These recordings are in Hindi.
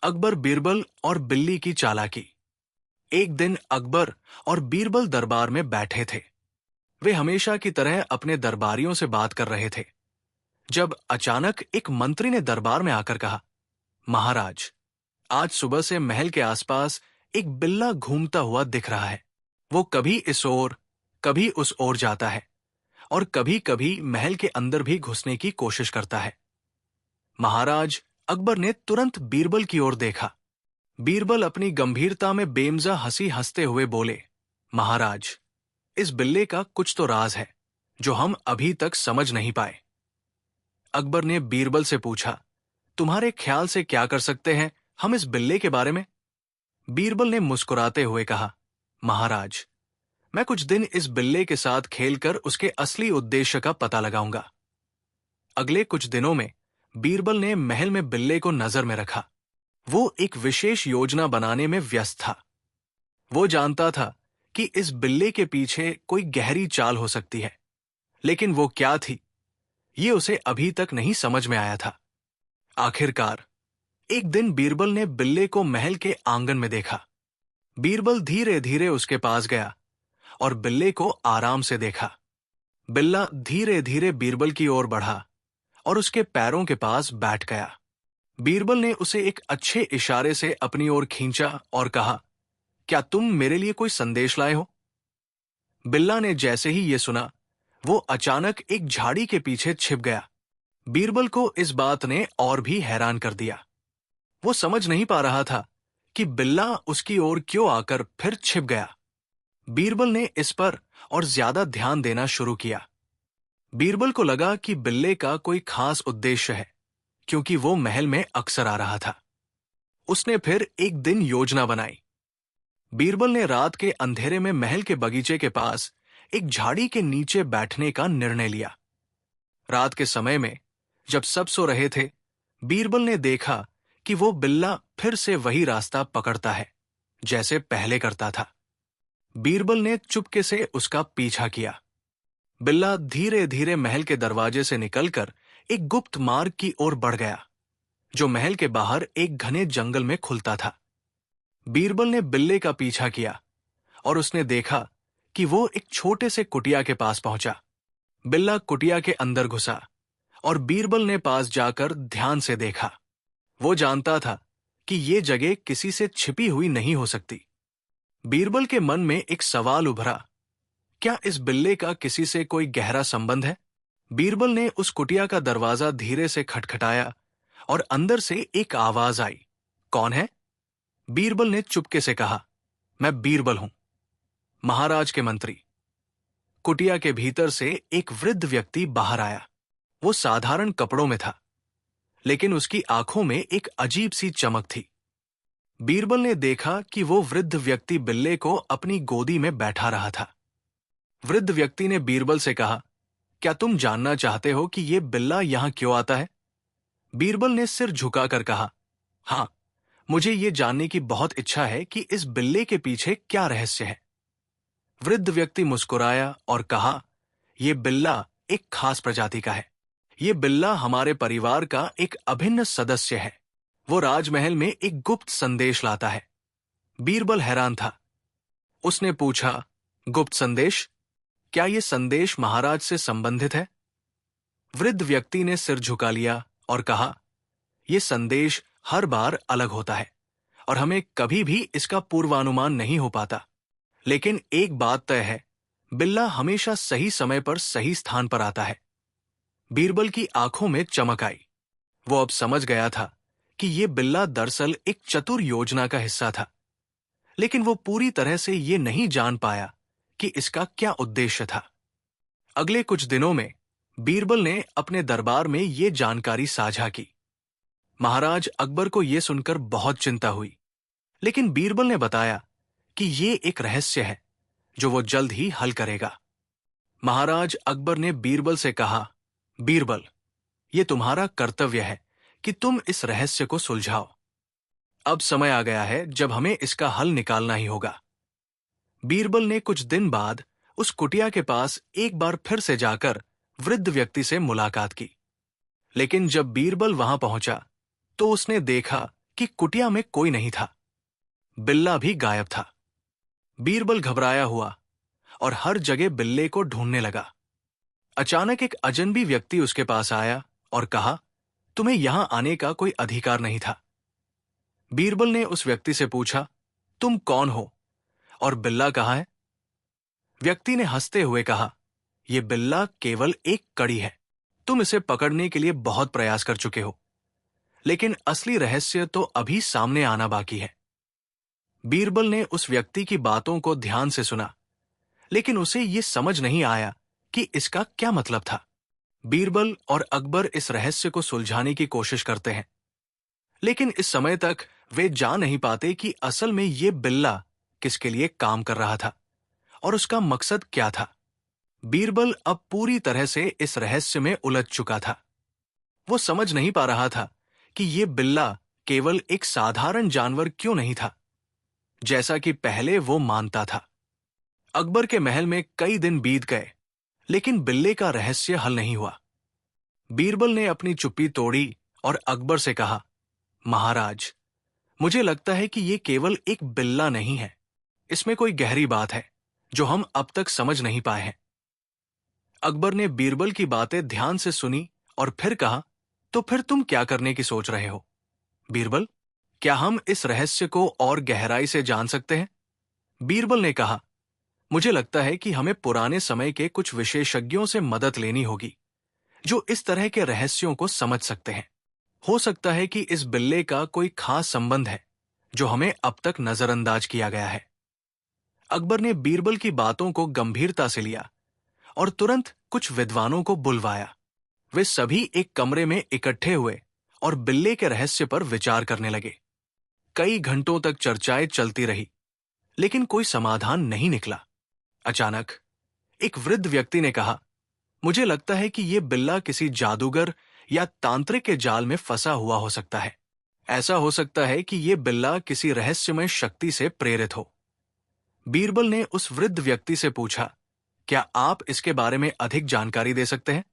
अकबर, बीरबल और बिल्ली की चालाकी। एक दिन अकबर और बीरबल दरबार में बैठे थे। वे हमेशा की तरह अपने दरबारियों से बात कर रहे थे जब अचानक एक मंत्री ने दरबार में आकर कहा, महाराज, आज सुबह से महल के आसपास एक बिल्ला घूमता हुआ दिख रहा है। वो कभी इस ओर कभी उस ओर जाता है और कभी कभी महल के अंदर भी घुसने की कोशिश करता है। महाराज, अकबर ने तुरंत बीरबल की ओर देखा। बीरबल अपनी गंभीरता में बेमजा हंसी हंसते हुए बोले, महाराज, इस बिल्ले का कुछ तो राज है जो हम अभी तक समझ नहीं पाए। अकबर ने बीरबल से पूछा, तुम्हारे ख्याल से क्या कर सकते हैं हम इस बिल्ले के बारे में? बीरबल ने मुस्कुराते हुए कहा, महाराज, मैं कुछ दिन इस बिल्ले के साथ खेलकर उसके असली उद्देश्य का पता लगाऊंगा। अगले कुछ दिनों में बीरबल ने महल में बिल्ले को नजर में रखा। वो एक विशेष योजना बनाने में व्यस्त था। वो जानता था कि इस बिल्ले के पीछे कोई गहरी चाल हो सकती है, लेकिन वो क्या थी, ये उसे अभी तक नहीं समझ में आया था। आखिरकार एक दिन बीरबल ने बिल्ले को महल के आंगन में देखा। बीरबल धीरे धीरे उसके पास गया और बिल्ले को आराम से देखा। बिल्ला धीरे धीरे बीरबल की ओर बढ़ा और उसके पैरों के पास बैठ गया। बीरबल ने उसे एक अच्छे इशारे से अपनी ओर खींचा और कहा, क्या तुम मेरे लिए कोई संदेश लाए हो? बिल्ला ने जैसे ही ये सुना, वो अचानक एक झाड़ी के पीछे छिप गया। बीरबल को इस बात ने और भी हैरान कर दिया। वो समझ नहीं पा रहा था कि बिल्ला उसकी ओर क्यों आकर फिर छिप गया। बीरबल ने इस पर और ज्यादा ध्यान देना शुरू किया। बीरबल को लगा कि बिल्ले का कोई खास उद्देश्य है, क्योंकि वो महल में अक्सर आ रहा था। उसने फिर एक दिन योजना बनाई। बीरबल ने रात के अंधेरे में महल के बगीचे के पास एक झाड़ी के नीचे बैठने का निर्णय लिया। रात के समय में जब सब सो रहे थे, बीरबल ने देखा कि वो बिल्ला फिर से वही रास्ता पकड़ता है जैसे पहले करता था। बीरबल ने चुपके से उसका पीछा किया। बिल्ला धीरे धीरे महल के दरवाजे से निकलकर एक गुप्त मार्ग की ओर बढ़ गया, जो महल के बाहर एक घने जंगल में खुलता था। बीरबल ने बिल्ले का पीछा किया और उसने देखा कि वो एक छोटे से कुटिया के पास पहुंचा। बिल्ला कुटिया के अंदर घुसा और बीरबल ने पास जाकर ध्यान से देखा। वो जानता था कि ये जगह किसी से छिपी हुई नहीं हो सकती। बीरबल के मन में एक सवाल उभरा, क्या इस बिल्ले का किसी से कोई गहरा संबंध है? बीरबल ने उस कुटिया का दरवाजा धीरे से खटखटाया और अंदर से एक आवाज आई, कौन है? बीरबल ने चुपके से कहा, मैं बीरबल हूं, महाराज के मंत्री। कुटिया के भीतर से एक वृद्ध व्यक्ति बाहर आया। वो साधारण कपड़ों में था, लेकिन उसकी आंखों में एक अजीब सी चमक थी। बीरबल ने देखा कि वो वृद्ध व्यक्ति बिल्ले को अपनी गोदी में बैठा रहा था। वृद्ध व्यक्ति ने बीरबल से कहा, क्या तुम जानना चाहते हो कि ये बिल्ला यहां क्यों आता है? बीरबल ने सिर झुकाकर कहा, हां, मुझे ये जानने की बहुत इच्छा है कि इस बिल्ले के पीछे क्या रहस्य है। वृद्ध व्यक्ति मुस्कुराया और कहा, यह बिल्ला एक खास प्रजाति का है। ये बिल्ला हमारे परिवार का एक अभिन्न सदस्य है। वो राजमहल में एक गुप्त संदेश लाता है। बीरबल हैरान था। उसने पूछा, गुप्त संदेश? क्या ये संदेश महाराज से संबंधित है? वृद्ध व्यक्ति ने सिर झुका लिया और कहा, यह संदेश हर बार अलग होता है और हमें कभी भी इसका पूर्वानुमान नहीं हो पाता। लेकिन एक बात तय है, बिल्ला हमेशा सही समय पर सही स्थान पर आता है। बीरबल की आंखों में चमक आई। वो अब समझ गया था कि यह बिल्ला दरअसल एक चतुर योजना का हिस्सा था, लेकिन वो पूरी तरह से ये नहीं जान पाया कि इसका क्या उद्देश्य था। अगले कुछ दिनों में बीरबल ने अपने दरबार में ये जानकारी साझा की। महाराज अकबर को यह सुनकर बहुत चिंता हुई, लेकिन बीरबल ने बताया कि ये एक रहस्य है जो वो जल्द ही हल करेगा। महाराज अकबर ने बीरबल से कहा, बीरबल, ये तुम्हारा कर्तव्य है कि तुम इस रहस्य को सुलझाओ। अब समय आ गया है जब हमें इसका हल निकालना ही होगा। बीरबल ने कुछ दिन बाद उस कुटिया के पास एक बार फिर से जाकर वृद्ध व्यक्ति से मुलाकात की। लेकिन जब बीरबल वहां पहुंचा तो उसने देखा कि कुटिया में कोई नहीं था। बिल्ला भी गायब था। बीरबल घबराया हुआ और हर जगह बिल्ले को ढूंढने लगा। अचानक एक अजनबी व्यक्ति उसके पास आया और कहा, तुम्हें यहां आने का कोई अधिकार नहीं था। बीरबल ने उस व्यक्ति से पूछा, तुम कौन हो और बिल्ला कहाँ है? व्यक्ति ने हंसते हुए कहा, यह बिल्ला केवल एक कड़ी है। तुम इसे पकड़ने के लिए बहुत प्रयास कर चुके हो, लेकिन असली रहस्य तो अभी सामने आना बाकी है। बीरबल ने उस व्यक्ति की बातों को ध्यान से सुना, लेकिन उसे यह समझ नहीं आया कि इसका क्या मतलब था। बीरबल और अकबर इस रहस्य को सुलझाने की कोशिश करते हैं, लेकिन इस समय तक वे जान नहीं पाते कि असल में यह बिल्ला किसके लिए काम कर रहा था और उसका मकसद क्या था। बीरबल अब पूरी तरह से इस रहस्य में उलझ चुका था। वो समझ नहीं पा रहा था कि यह बिल्ला केवल एक साधारण जानवर क्यों नहीं था, जैसा कि पहले वो मानता था। अकबर के महल में कई दिन बीत गए, लेकिन बिल्ले का रहस्य हल नहीं हुआ। बीरबल ने अपनी चुप्पी तोड़ी और अकबर से कहा, महाराज, मुझे लगता है कि यह केवल एक बिल्ला नहीं है। इसमें कोई गहरी बात है जो हम अब तक समझ नहीं पाए हैं। अकबर ने बीरबल की बातें ध्यान से सुनी और फिर कहा, तो फिर तुम क्या करने की सोच रहे हो बीरबल? क्या हम इस रहस्य को और गहराई से जान सकते हैं? बीरबल ने कहा, मुझे लगता है कि हमें पुराने समय के कुछ विशेषज्ञों से मदद लेनी होगी जो इस तरह के रहस्यों को समझ सकते हैं। हो सकता है कि इस बिल्ले का कोई खास संबंध है जो हमें अब तक नजरअंदाज किया गया है। अकबर ने बीरबल की बातों को गंभीरता से लिया और तुरंत कुछ विद्वानों को बुलवाया। वे सभी एक कमरे में इकट्ठे हुए और बिल्ले के रहस्य पर विचार करने लगे। कई घंटों तक चर्चाएं चलती रही, लेकिन कोई समाधान नहीं निकला। अचानक एक वृद्ध व्यक्ति ने कहा, मुझे लगता है कि यह बिल्ला किसी जादूगर या तांत्रिक के जाल में फंसा हुआ हो सकता है। ऐसा हो सकता है कि यह बिल्ला किसी रहस्यमय शक्ति से प्रेरित हो। बीरबल ने उस वृद्ध व्यक्ति से पूछा, क्या आप इसके बारे में अधिक जानकारी दे सकते हैं?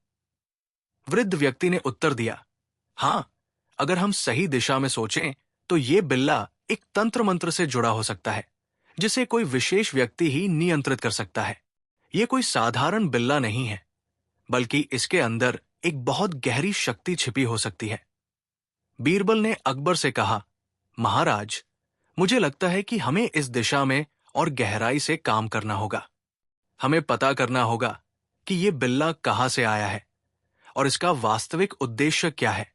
वृद्ध व्यक्ति ने उत्तर दिया, हां, अगर हम सही दिशा में सोचें तो यह बिल्ला एक तंत्र मंत्र से जुड़ा हो सकता है जिसे कोई विशेष व्यक्ति ही नियंत्रित कर सकता है। यह कोई साधारण बिल्ला नहीं है, बल्कि इसके अंदर एक बहुत गहरी शक्ति छिपी हो सकती है। बीरबल ने अकबर से कहा, महाराज, मुझे लगता है कि हमें इस दिशा में और गहराई से काम करना होगा। हमें पता करना होगा कि यह बिल्ला कहां से आया है और इसका वास्तविक उद्देश्य क्या है।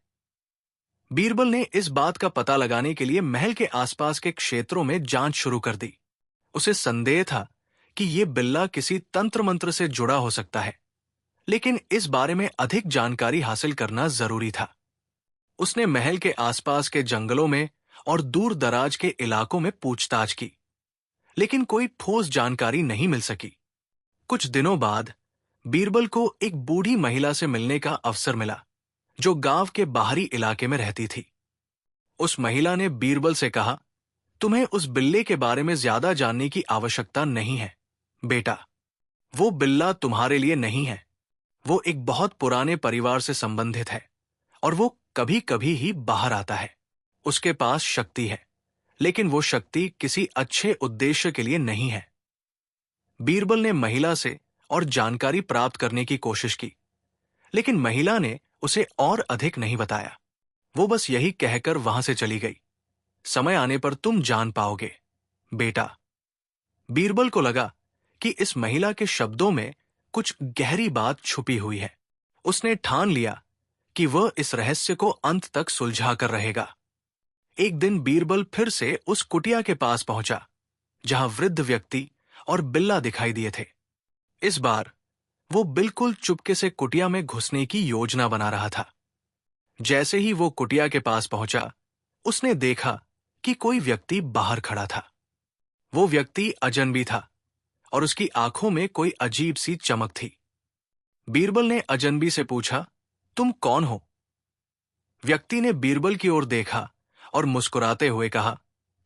बीरबल ने इस बात का पता लगाने के लिए महल के आसपास के क्षेत्रों में जांच शुरू कर दी। उसे संदेह था कि यह बिल्ला किसी तंत्र मंत्र से जुड़ा हो सकता है, लेकिन इस बारे में अधिक जानकारी हासिल करना जरूरी था। उसने महल के आसपास के जंगलों में और दूर दराज के इलाकों में पूछताछ की, लेकिन कोई ठोस जानकारी नहीं मिल सकी। कुछ दिनों बाद बीरबल को एक बूढ़ी महिला से मिलने का अवसर मिला जो गांव के बाहरी इलाके में रहती थी। उस महिला ने बीरबल से कहा, तुम्हें उस बिल्ले के बारे में ज्यादा जानने की आवश्यकता नहीं है बेटा। वो बिल्ला तुम्हारे लिए नहीं है। वो एक बहुत पुराने परिवार से संबंधित है और वो कभी कभी ही बाहर आता है। उसके पास शक्ति है, लेकिन वो शक्ति किसी अच्छे उद्देश्य के लिए नहीं है। बीरबल ने महिला से और जानकारी प्राप्त करने की कोशिश की, लेकिन महिला ने उसे और अधिक नहीं बताया। वो बस यही कहकर वहां से चली गई, समय आने पर तुम जान पाओगे बेटा। बीरबल को लगा कि इस महिला के शब्दों में कुछ गहरी बात छुपी हुई है। उसने ठान लिया कि वह इस रहस्य को अंत तक सुलझा कर रहेगा। एक दिन बीरबल फिर से उस कुटिया के पास पहुंचा जहां वृद्ध व्यक्ति और बिल्ला दिखाई दिए थे। इस बार वो बिल्कुल चुपके से कुटिया में घुसने की योजना बना रहा था। जैसे ही वो कुटिया के पास पहुंचा, उसने देखा कि कोई व्यक्ति बाहर खड़ा था। वो व्यक्ति अजनबी था और उसकी आंखों में कोई अजीब सी चमक थी। बीरबल ने अजनबी से पूछा, तुम कौन हो? व्यक्ति ने बीरबल की ओर देखा और मुस्कुराते हुए कहा,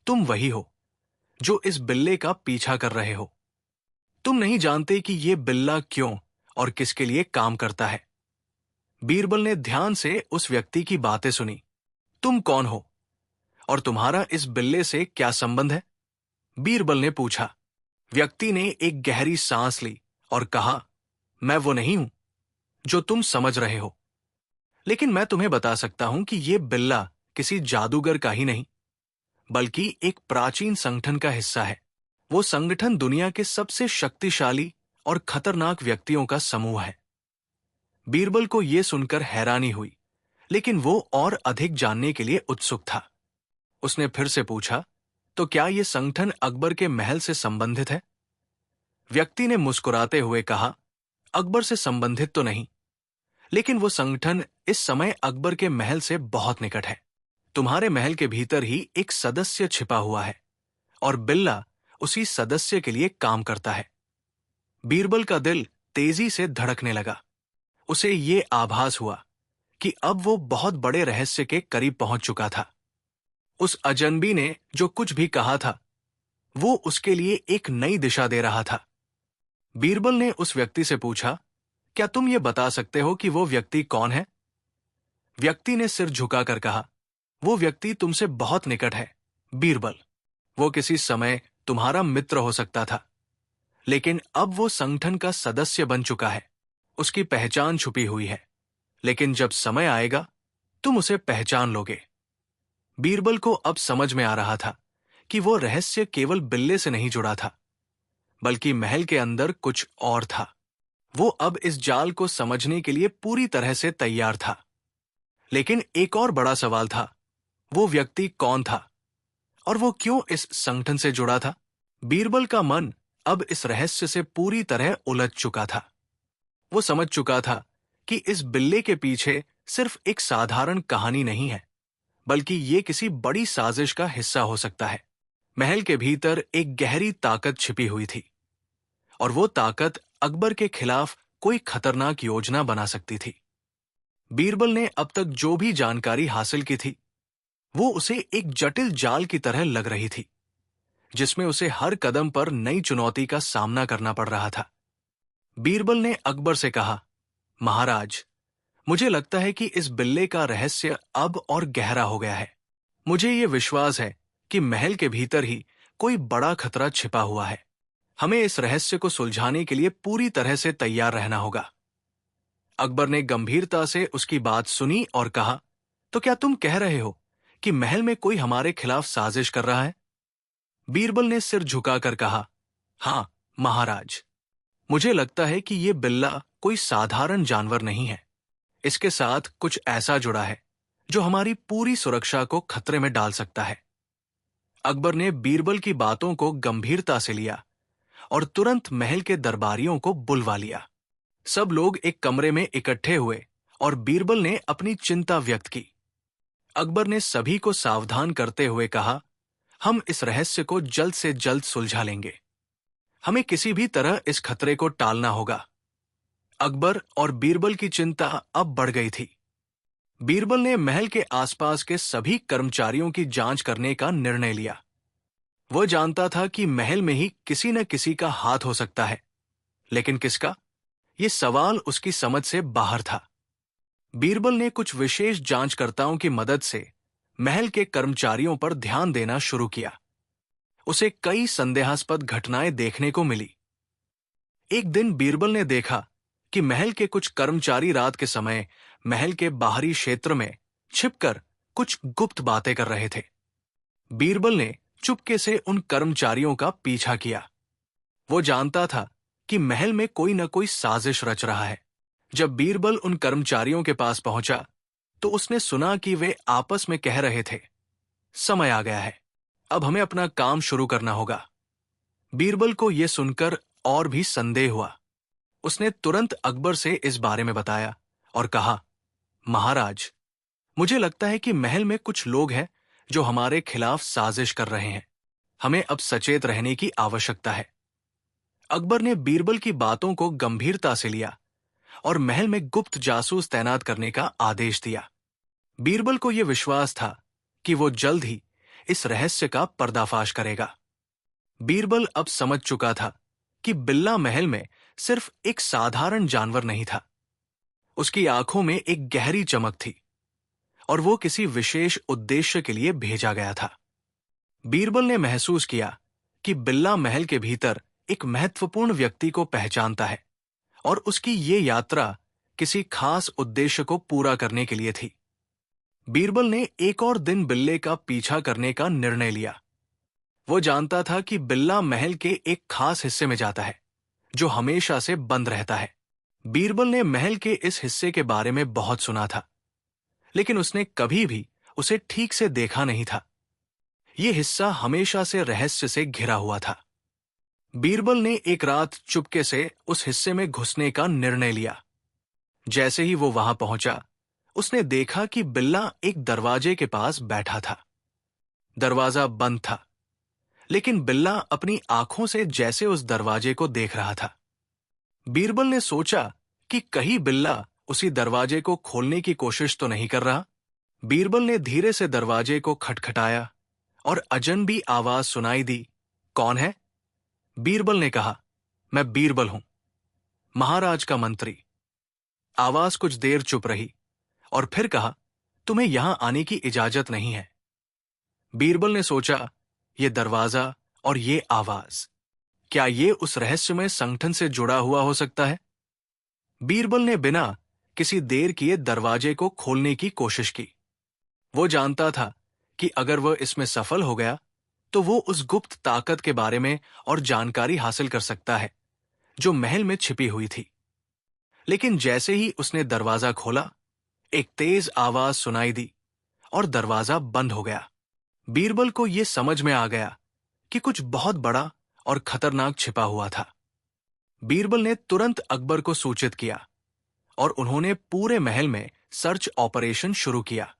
तुम वही हो जो इस बिल्ले का पीछा कर रहे हो। तुम नहीं जानते कि यह बिल्ला क्यों और किसके लिए काम करता है। बीरबल ने ध्यान से उस व्यक्ति की बातें सुनी। तुम कौन हो और तुम्हारा इस बिल्ले से क्या संबंध है? बीरबल ने पूछा। व्यक्ति ने एक गहरी सांस ली और कहा, मैं वो नहीं हूं जो तुम समझ रहे हो। लेकिन मैं तुम्हें बता सकता हूं कि ये बिल्ला किसी जादूगर का ही नहीं, बल्कि एक प्राचीन संगठन का हिस्सा है। वो संगठन दुनिया के सबसे शक्तिशाली और खतरनाक व्यक्तियों का समूह है। बीरबल को यह सुनकर हैरानी हुई, लेकिन वो और अधिक जानने के लिए उत्सुक था। उसने फिर से पूछा, तो क्या यह संगठन अकबर के महल से संबंधित है? व्यक्ति ने मुस्कुराते हुए कहा, अकबर से संबंधित तो नहीं, लेकिन वो संगठन इस समय अकबर के महल से बहुत निकट है। तुम्हारे महल के भीतर ही एक सदस्य छिपा हुआ है और बिल्ला उसी सदस्य के लिए काम करता है। बीरबल का दिल तेजी से धड़कने लगा। उसे ये आभास हुआ कि अब वो बहुत बड़े रहस्य के करीब पहुंच चुका था। उस अजनबी ने जो कुछ भी कहा था, वो उसके लिए एक नई दिशा दे रहा था। बीरबल ने उस व्यक्ति से पूछा, क्या तुम ये बता सकते हो कि वो व्यक्ति कौन है? व्यक्ति ने सिर झुकाकर कहा, वो व्यक्ति तुमसे बहुत निकट है, बीरबल। वो किसी समय तुम्हारा मित्र हो सकता था, लेकिन अब वो संगठन का सदस्य बन चुका है। उसकी पहचान छुपी हुई है, लेकिन जब समय आएगा तुम उसे पहचान लोगे। बीरबल को अब समझ में आ रहा था कि वो रहस्य केवल बिल्ले से नहीं जुड़ा था, बल्कि महल के अंदर कुछ और था। वो अब इस जाल को समझने के लिए पूरी तरह से तैयार था। लेकिन एक और बड़ा सवाल था, वो व्यक्ति कौन था और वो क्यों इस संगठन से जुड़ा था? बीरबल का मन अब इस रहस्य से पूरी तरह उलझ चुका था। वो समझ चुका था कि इस बिल्ले के पीछे सिर्फ एक साधारण कहानी नहीं है, बल्कि ये किसी बड़ी साजिश का हिस्सा हो सकता है। महल के भीतर एक गहरी ताकत छिपी हुई थी, और वो ताकत अकबर के खिलाफ कोई खतरनाक योजना बना सकती थी। बीरबल ने अब तक जो भी जानकारी हासिल की थी, वो उसे एक जटिल जाल की तरह लग रही थी, जिसमें उसे हर कदम पर नई चुनौती का सामना करना पड़ रहा था। बीरबल ने अकबर से कहा, महाराज, मुझे लगता है कि इस बिल्ले का रहस्य अब और गहरा हो गया है। मुझे ये विश्वास है कि महल के भीतर ही कोई बड़ा खतरा छिपा हुआ है। हमें इस रहस्य को सुलझाने के लिए पूरी तरह से तैयार रहना होगा। अकबर ने गंभीरता से उसकी बात सुनी और कहा, तो क्या तुम कह रहे हो कि महल में कोई हमारे खिलाफ साजिश कर रहा है? बीरबल ने सिर झुकाकर कहा, हां महाराज, मुझे लगता है कि यह बिल्ला कोई साधारण जानवर नहीं है। इसके साथ कुछ ऐसा जुड़ा है जो हमारी पूरी सुरक्षा को खतरे में डाल सकता है। अकबर ने बीरबल की बातों को गंभीरता से लिया और तुरंत महल के दरबारियों को बुलवा लिया। सब लोग एक कमरे में इकट्ठे हुए और बीरबल ने अपनी चिंता व्यक्त की। अकबर ने सभी को सावधान करते हुए कहा, हम इस रहस्य को जल्द से जल्द सुलझा लेंगे। हमें किसी भी तरह इस खतरे को टालना होगा। अकबर और बीरबल की चिंता अब बढ़ गई थी। बीरबल ने महल के आसपास के सभी कर्मचारियों की जांच करने का निर्णय लिया। वह जानता था कि महल में ही किसी न किसी का हाथ हो सकता है, लेकिन किसका? यह सवाल उसकी समझ से बाहर था। बीरबल ने कुछ विशेष जांचकर्ताओं की मदद से महल के कर्मचारियों पर ध्यान देना शुरू किया। उसे कई संदेहास्पद घटनाएं देखने को मिली। एक दिन बीरबल ने देखा कि महल के कुछ कर्मचारी रात के समय महल के बाहरी क्षेत्र में छिपकर कुछ गुप्त बातें कर रहे थे। बीरबल ने चुपके से उन कर्मचारियों का पीछा किया। वो जानता था कि महल में कोई न कोई साजिश रच रहा है। जब बीरबल उन कर्मचारियों के पास पहुंचा, तो उसने सुना कि वे आपस में कह रहे थे, समय आ गया है, अब हमें अपना काम शुरू करना होगा। बीरबल को यह सुनकर और भी संदेह हुआ। उसने तुरंत अकबर से इस बारे में बताया और कहा, महाराज, मुझे लगता है कि महल में कुछ लोग हैं जो हमारे खिलाफ साजिश कर रहे हैं। हमें अब सचेत रहने की आवश्यकता है। अकबर ने बीरबल की बातों को गंभीरता से लिया और महल में गुप्त जासूस तैनात करने का आदेश दिया। बीरबल को यह विश्वास था कि वो जल्द ही इस रहस्य का पर्दाफाश करेगा। बीरबल अब समझ चुका था कि बिल्ला महल में सिर्फ एक साधारण जानवर नहीं था। उसकी आंखों में एक गहरी चमक थी और वो किसी विशेष उद्देश्य के लिए भेजा गया था। बीरबल ने महसूस किया कि बिल्ला महल के भीतर एक महत्वपूर्ण व्यक्ति को पहचानता है और उसकी ये यात्रा किसी खास उद्देश्य को पूरा करने के लिए थी। बीरबल ने एक और दिन बिल्ले का पीछा करने का निर्णय लिया। वो जानता था कि बिल्ला महल के एक खास हिस्से में जाता है जो हमेशा से बंद रहता है। बीरबल ने महल के इस हिस्से के बारे में बहुत सुना था, लेकिन उसने कभी भी उसे ठीक से देखा नहीं था। यह हिस्सा हमेशा से रहस्य से घिरा हुआ था। बीरबल ने एक रात चुपके से उस हिस्से में घुसने का निर्णय लिया। जैसे ही वो वहां पहुंचा, उसने देखा कि बिल्ला एक दरवाजे के पास बैठा था। दरवाजा बंद था, लेकिन बिल्ला अपनी आंखों से जैसे उस दरवाजे को देख रहा था। बीरबल ने सोचा कि कहीं बिल्ला उसी दरवाजे को खोलने की कोशिश तो नहीं कर रहा। बीरबल ने धीरे से दरवाजे को खटखटाया और अजनबी आवाज सुनाई दी। कौन है? बीरबल ने कहा, मैं बीरबल हूं, महाराज का मंत्री। आवाज कुछ देर चुप रही और फिर कहा, तुम्हें यहां आने की इजाजत नहीं है। बीरबल ने सोचा, ये दरवाजा और ये आवाज, क्या ये उस रहस्यमय संगठन से जुड़ा हुआ हो सकता है? बीरबल ने बिना किसी देर किए दरवाजे को खोलने की कोशिश की। वो जानता था कि अगर वह इसमें सफल हो गया तो वो उस गुप्त ताकत के बारे में और जानकारी हासिल कर सकता है जो महल में छिपी हुई थी। लेकिन जैसे ही उसने दरवाजा खोला, एक तेज आवाज सुनाई दी और दरवाजा बंद हो गया। बीरबल को यह समझ में आ गया कि कुछ बहुत बड़ा और खतरनाक छिपा हुआ था। बीरबल ने तुरंत अकबर को सूचित किया और उन्होंने पूरे महल में सर्च ऑपरेशन शुरू किया।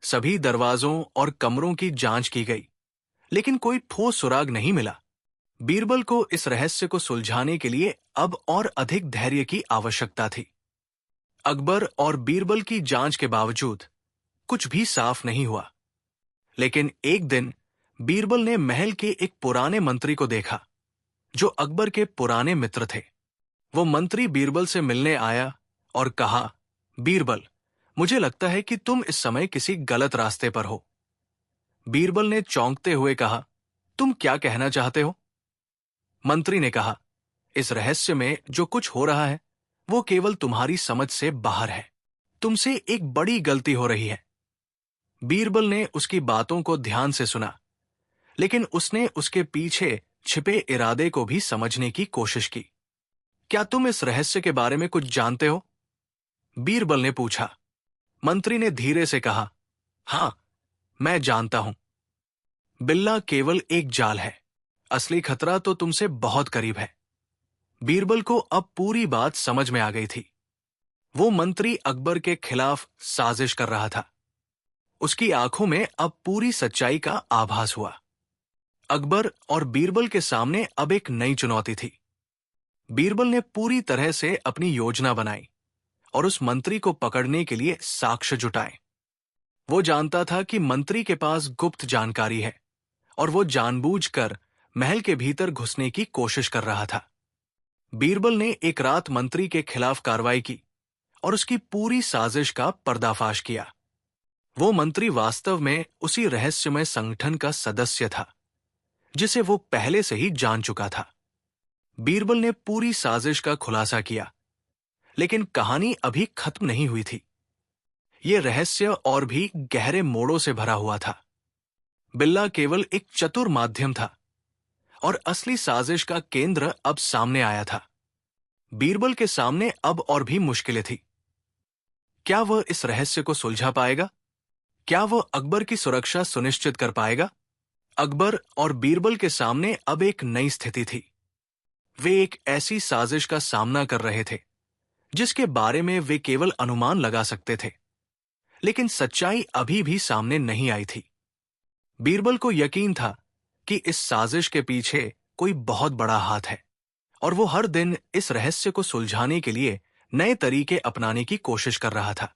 सभी दरवाजों और कमरों की जांच की गई, लेकिन कोई ठोस सुराग नहीं मिला। बीरबल को इस रहस्य को सुलझाने के लिए अब और अधिक धैर्य की आवश्यकता थी। अकबर और बीरबल की जांच के बावजूद कुछ भी साफ नहीं हुआ। लेकिन एक दिन बीरबल ने महल के एक पुराने मंत्री को देखा जो अकबर के पुराने मित्र थे। वो मंत्री बीरबल से मिलने आया और कहा, बीरबल, मुझे लगता है कि तुम इस समय किसी गलत रास्ते पर हो। बीरबल ने चौंकते हुए कहा, तुम क्या कहना चाहते हो? मंत्री ने कहा, इस रहस्य में जो कुछ हो रहा है वो केवल तुम्हारी समझ से बाहर है। तुमसे एक बड़ी गलती हो रही है। बीरबल ने उसकी बातों को ध्यान से सुना, लेकिन उसने उसके पीछे छिपे इरादे को भी समझने की कोशिश की। क्या तुम इस रहस्य के बारे में कुछ जानते हो? बीरबल ने पूछा। मंत्री ने धीरे से कहा, हां, मैं जानता हूं। बिल्ला केवल एक जाल है, असली खतरा तो तुमसे बहुत करीब है। बीरबल को अब पूरी बात समझ में आ गई थी। वो मंत्री अकबर के खिलाफ साजिश कर रहा था। उसकी आंखों में अब पूरी सच्चाई का आभास हुआ। अकबर और बीरबल के सामने अब एक नई चुनौती थी। बीरबल ने पूरी तरह से अपनी योजना बनाई और उस मंत्री को पकड़ने के लिए साक्ष्य जुटाए। वो जानता था कि मंत्री के पास गुप्त जानकारी है और वो जानबूझकर महल के भीतर घुसने की कोशिश कर रहा था। बीरबल ने एक रात मंत्री के खिलाफ कार्रवाई की और उसकी पूरी साजिश का पर्दाफाश किया। वो मंत्री वास्तव में उसी रहस्यमय संगठन का सदस्य था जिसे वो पहले से ही जान चुका था। बीरबल ने पूरी साजिश का खुलासा किया, लेकिन कहानी अभी खत्म नहीं हुई थी। यह रहस्य और भी गहरे मोड़ों से भरा हुआ था। बिल्ला केवल एक चतुर माध्यम था और असली साजिश का केंद्र अब सामने आया था। बीरबल के सामने अब और भी मुश्किलें थी। क्या वह इस रहस्य को सुलझा पाएगा? क्या वह अकबर की सुरक्षा सुनिश्चित कर पाएगा? अकबर और बीरबल के सामने अब एक नई स्थिति थी। वे एक ऐसी साजिश का सामना कर रहे थे जिसके बारे में वे केवल अनुमान लगा सकते थे, लेकिन सच्चाई अभी भी सामने नहीं आई थी। बीरबल को यकीन था कि इस साजिश के पीछे कोई बहुत बड़ा हाथ है और वो हर दिन इस रहस्य को सुलझाने के लिए नए तरीके अपनाने की कोशिश कर रहा था।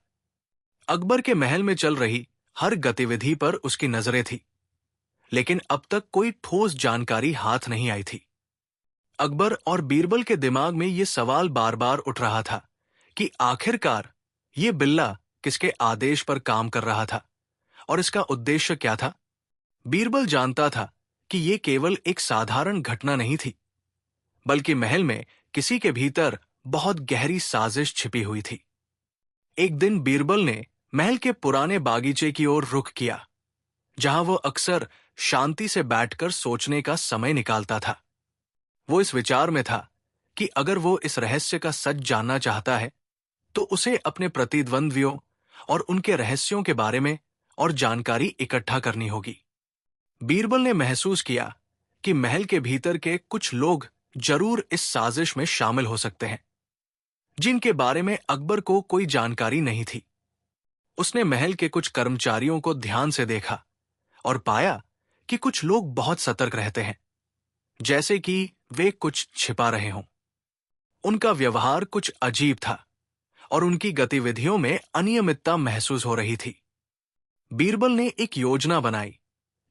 अकबर के महल में चल रही हर गतिविधि पर उसकी नजरें थी, लेकिन अब तक कोई ठोस जानकारी हाथ नहीं आई थी। अकबर और बीरबल के दिमाग में ये सवाल बार बार उठ रहा था कि आखिरकार ये बिल्ला किसके आदेश पर काम कर रहा था और इसका उद्देश्य क्या था। बीरबल जानता था कि ये केवल एक साधारण घटना नहीं थी, बल्कि महल में किसी के भीतर बहुत गहरी साजिश छिपी हुई थी। एक दिन बीरबल ने महल के पुराने बागीचे की ओर रुख किया, जहां वो अक्सर शांति से बैठकर सोचने का समय निकालता था। वो इस विचार में था कि अगर वो इस रहस्य का सच जानना चाहता है, तो उसे अपने प्रतिद्वंद्वियों और उनके रहस्यों के बारे में और जानकारी इकट्ठा करनी होगी। बीरबल ने महसूस किया कि महल के भीतर के कुछ लोग जरूर इस साजिश में शामिल हो सकते हैं, जिनके बारे में अकबर को कोई जानकारी नहीं थी। उसने महल के कुछ कर्मचारियों को ध्यान से देखा और पाया कि कुछ लोग बहुत सतर्क रहते हैं, जैसे कि वे कुछ छिपा रहे हों। उनका व्यवहार कुछ अजीब था और उनकी गतिविधियों में अनियमितता महसूस हो रही थी। बीरबल ने एक योजना बनाई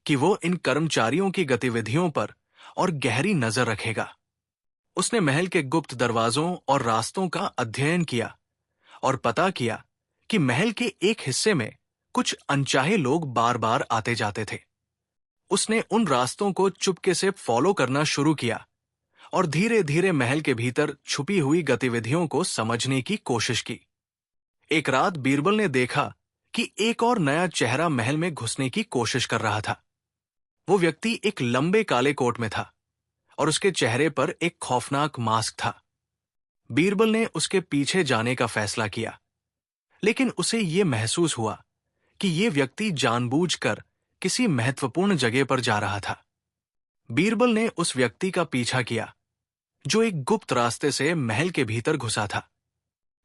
कि वो इन कर्मचारियों की गतिविधियों पर और गहरी नजर रखेगा। उसने महल के गुप्त दरवाजों और रास्तों का अध्ययन किया और पता किया कि महल के एक हिस्से में कुछ अनचाहे लोग बार बार आते जाते थे। उसने उन रास्तों को चुपके से फॉलो करना शुरू किया और धीरे धीरे महल के भीतर छुपी हुई गतिविधियों को समझने की कोशिश की। एक रात बीरबल ने देखा कि एक और नया चेहरा महल में घुसने की कोशिश कर रहा था। वो व्यक्ति एक लंबे काले कोट में था और उसके चेहरे पर एक खौफनाक मास्क था। बीरबल ने उसके पीछे जाने का फैसला किया, लेकिन उसे यह महसूस हुआ कि यह व्यक्ति जानबूझकर किसी महत्वपूर्ण जगह पर जा रहा था। बीरबल ने उस व्यक्ति का पीछा किया, जो एक गुप्त रास्ते से महल के भीतर घुसा था।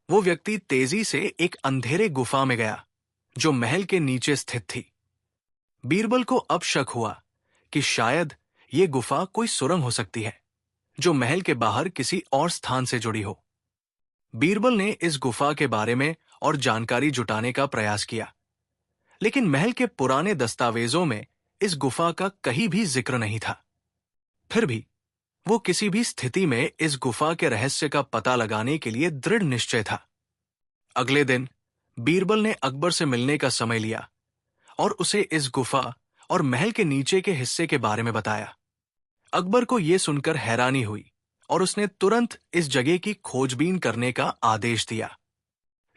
वो व्यक्ति तेजी से एक अंधेरे गुफा में गया, जो महल के नीचे स्थित थी। बीरबल को अब शक हुआ कि शायद ये गुफा कोई सुरंग हो सकती है, जो महल के बाहर किसी और स्थान से जुड़ी हो। बीरबल ने इस गुफा के बारे में और जानकारी जुटाने का प्रयास किया, लेकिन महल के पुराने दस्तावेजों में इस गुफा का कहीं भी जिक्र नहीं था। फिर भी वो किसी भी स्थिति में इस गुफा के रहस्य का पता लगाने के लिए दृढ़ निश्चय था। अगले दिन बीरबल ने अकबर से मिलने का समय लिया और उसे इस गुफा और महल के नीचे के हिस्से के बारे में बताया। अकबर को यह सुनकर हैरानी हुई और उसने तुरंत इस जगह की खोजबीन करने का आदेश दिया।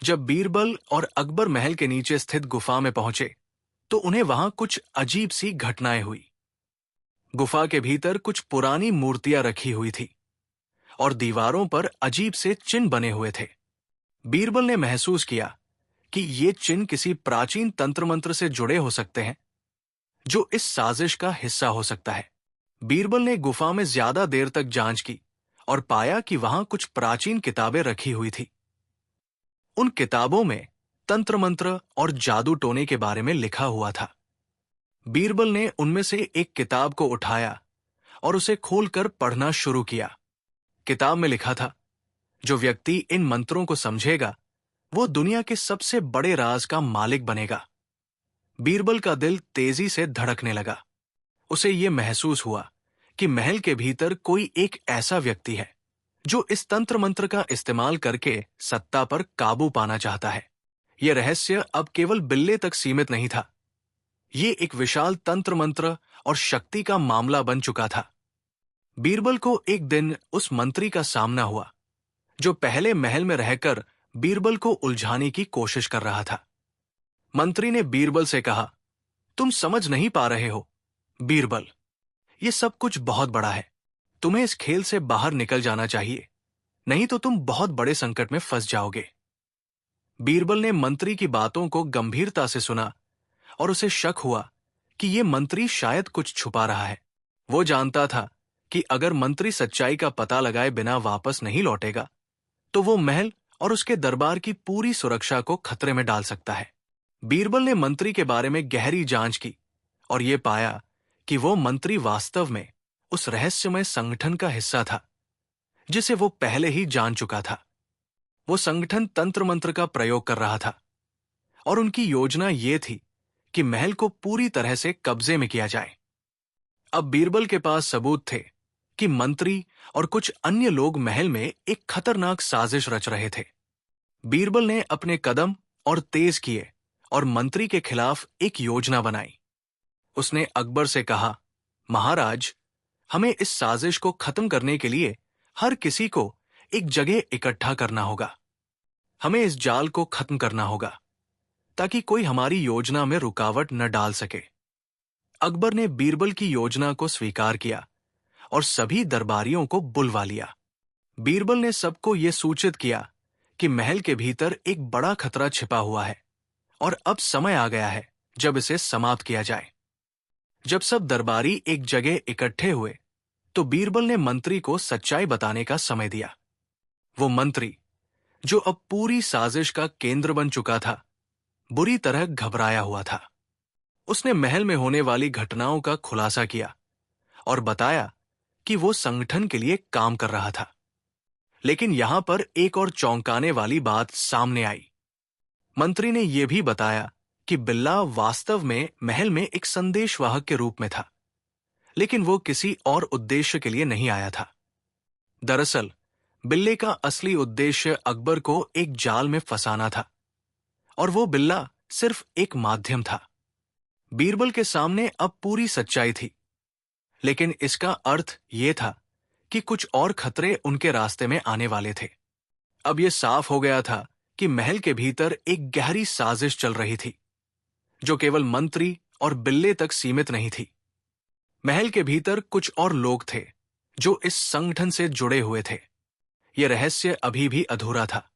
जब बीरबल और अकबर महल के नीचे स्थित गुफा में पहुंचे, तो उन्हें वहां कुछ अजीब सी घटनाएं हुई। गुफा के भीतर कुछ पुरानी मूर्तियां रखी हुई थी और दीवारों पर अजीब से चिन्ह बने हुए थे। बीरबल ने महसूस किया कि ये चिन्ह किसी प्राचीन तंत्र मंत्र से जुड़े हो सकते हैं, जो इस साजिश का हिस्सा हो सकता है। बीरबल ने गुफा में ज्यादा देर तक जांच की और पाया कि वहां कुछ प्राचीन किताबें रखी हुई थी। उन किताबों में तंत्र मंत्र और जादू टोने के बारे में लिखा हुआ था। बीरबल ने उनमें से एक किताब को उठाया और उसे खोलकर पढ़ना शुरू किया। किताब में लिखा था, जो व्यक्ति इन मंत्रों को समझेगा, वो दुनिया के सबसे बड़े राज का मालिक बनेगा। बीरबल का दिल तेजी से धड़कने लगा। उसे यह महसूस हुआ कि महल के भीतर कोई एक ऐसा व्यक्ति है, जो इस तंत्र मंत्र का इस्तेमाल करके सत्ता पर काबू पाना चाहता है। यह रहस्य अब केवल बिल्ले तक सीमित नहीं था। ये एक विशाल तंत्र मंत्र और शक्ति का मामला बन चुका था। बीरबल को एक दिन उस मंत्री का सामना हुआ, जो पहले महल में रहकर बीरबल को उलझाने की कोशिश कर रहा था। मंत्री ने बीरबल से कहा, तुम समझ नहीं पा रहे हो बीरबल, ये सब कुछ बहुत बड़ा है। तुम्हें इस खेल से बाहर निकल जाना चाहिए, नहीं तो तुम बहुत बड़े संकट में फंस जाओगे। बीरबल ने मंत्री की बातों को गंभीरता से सुना और उसे शक हुआ कि यह मंत्री शायद कुछ छुपा रहा है। वो जानता था कि अगर मंत्री सच्चाई का पता लगाए बिना वापस नहीं लौटेगा, तो वो महल और उसके दरबार की पूरी सुरक्षा को खतरे में डाल सकता है। बीरबल ने मंत्री के बारे में गहरी जांच की और यह पाया कि वो मंत्री वास्तव में उस रहस्यमय संगठन का हिस्सा था, जिसे वो पहले ही जान चुका था। वो संगठन तंत्र मंत्र का प्रयोग कर रहा था और उनकी योजना ये थी कि महल को पूरी तरह से कब्जे में किया जाए। अब बीरबल के पास सबूत थे कि मंत्री और कुछ अन्य लोग महल में एक खतरनाक साजिश रच रहे थे। बीरबल ने अपने कदम और तेज किए और मंत्री के खिलाफ एक योजना बनाई। उसने अकबर से कहा, महाराज, हमें इस साजिश को खत्म करने के लिए हर किसी को एक जगह इकट्ठा करना होगा। हमें इस जाल को खत्म करना होगा ताकि कोई हमारी योजना में रुकावट न डाल सके। अकबर ने बीरबल की योजना को स्वीकार किया और सभी दरबारियों को बुलवा लिया। बीरबल ने सबको यह सूचित किया कि महल के भीतर एक बड़ा खतरा छिपा हुआ है और अब समय आ गया है जब इसे समाप्त किया जाए। जब सब दरबारी एक जगह इकट्ठे हुए तो बीरबल ने मंत्री को सच्चाई बताने का समय दिया। वो मंत्री, जो अब पूरी साजिश का केंद्र बन चुका था, बुरी तरह घबराया हुआ था। उसने महल में होने वाली घटनाओं का खुलासा किया और बताया कि वो संगठन के लिए काम कर रहा था। लेकिन यहां पर एक और चौंकाने वाली बात सामने आई। मंत्री ने यह भी बताया कि बिल्ला वास्तव में महल में एक संदेशवाहक के रूप में था, लेकिन वो किसी और उद्देश्य के लिए नहीं आया था। दरअसल बिल्ले का असली उद्देश्य अकबर को एक जाल में फंसाना था और वो बिल्ला सिर्फ एक माध्यम था। बीरबल के सामने अब पूरी सच्चाई थी, लेकिन इसका अर्थ यह था कि कुछ और खतरे उनके रास्ते में आने वाले थे। अब यह साफ हो गया था कि महल के भीतर एक गहरी साजिश चल रही थी, जो केवल मंत्री और बिल्ले तक सीमित नहीं थी। महल के भीतर कुछ और लोग थे जो इस संगठन से जुड़े हुए थे। यह रहस्य अभी भी अधूरा था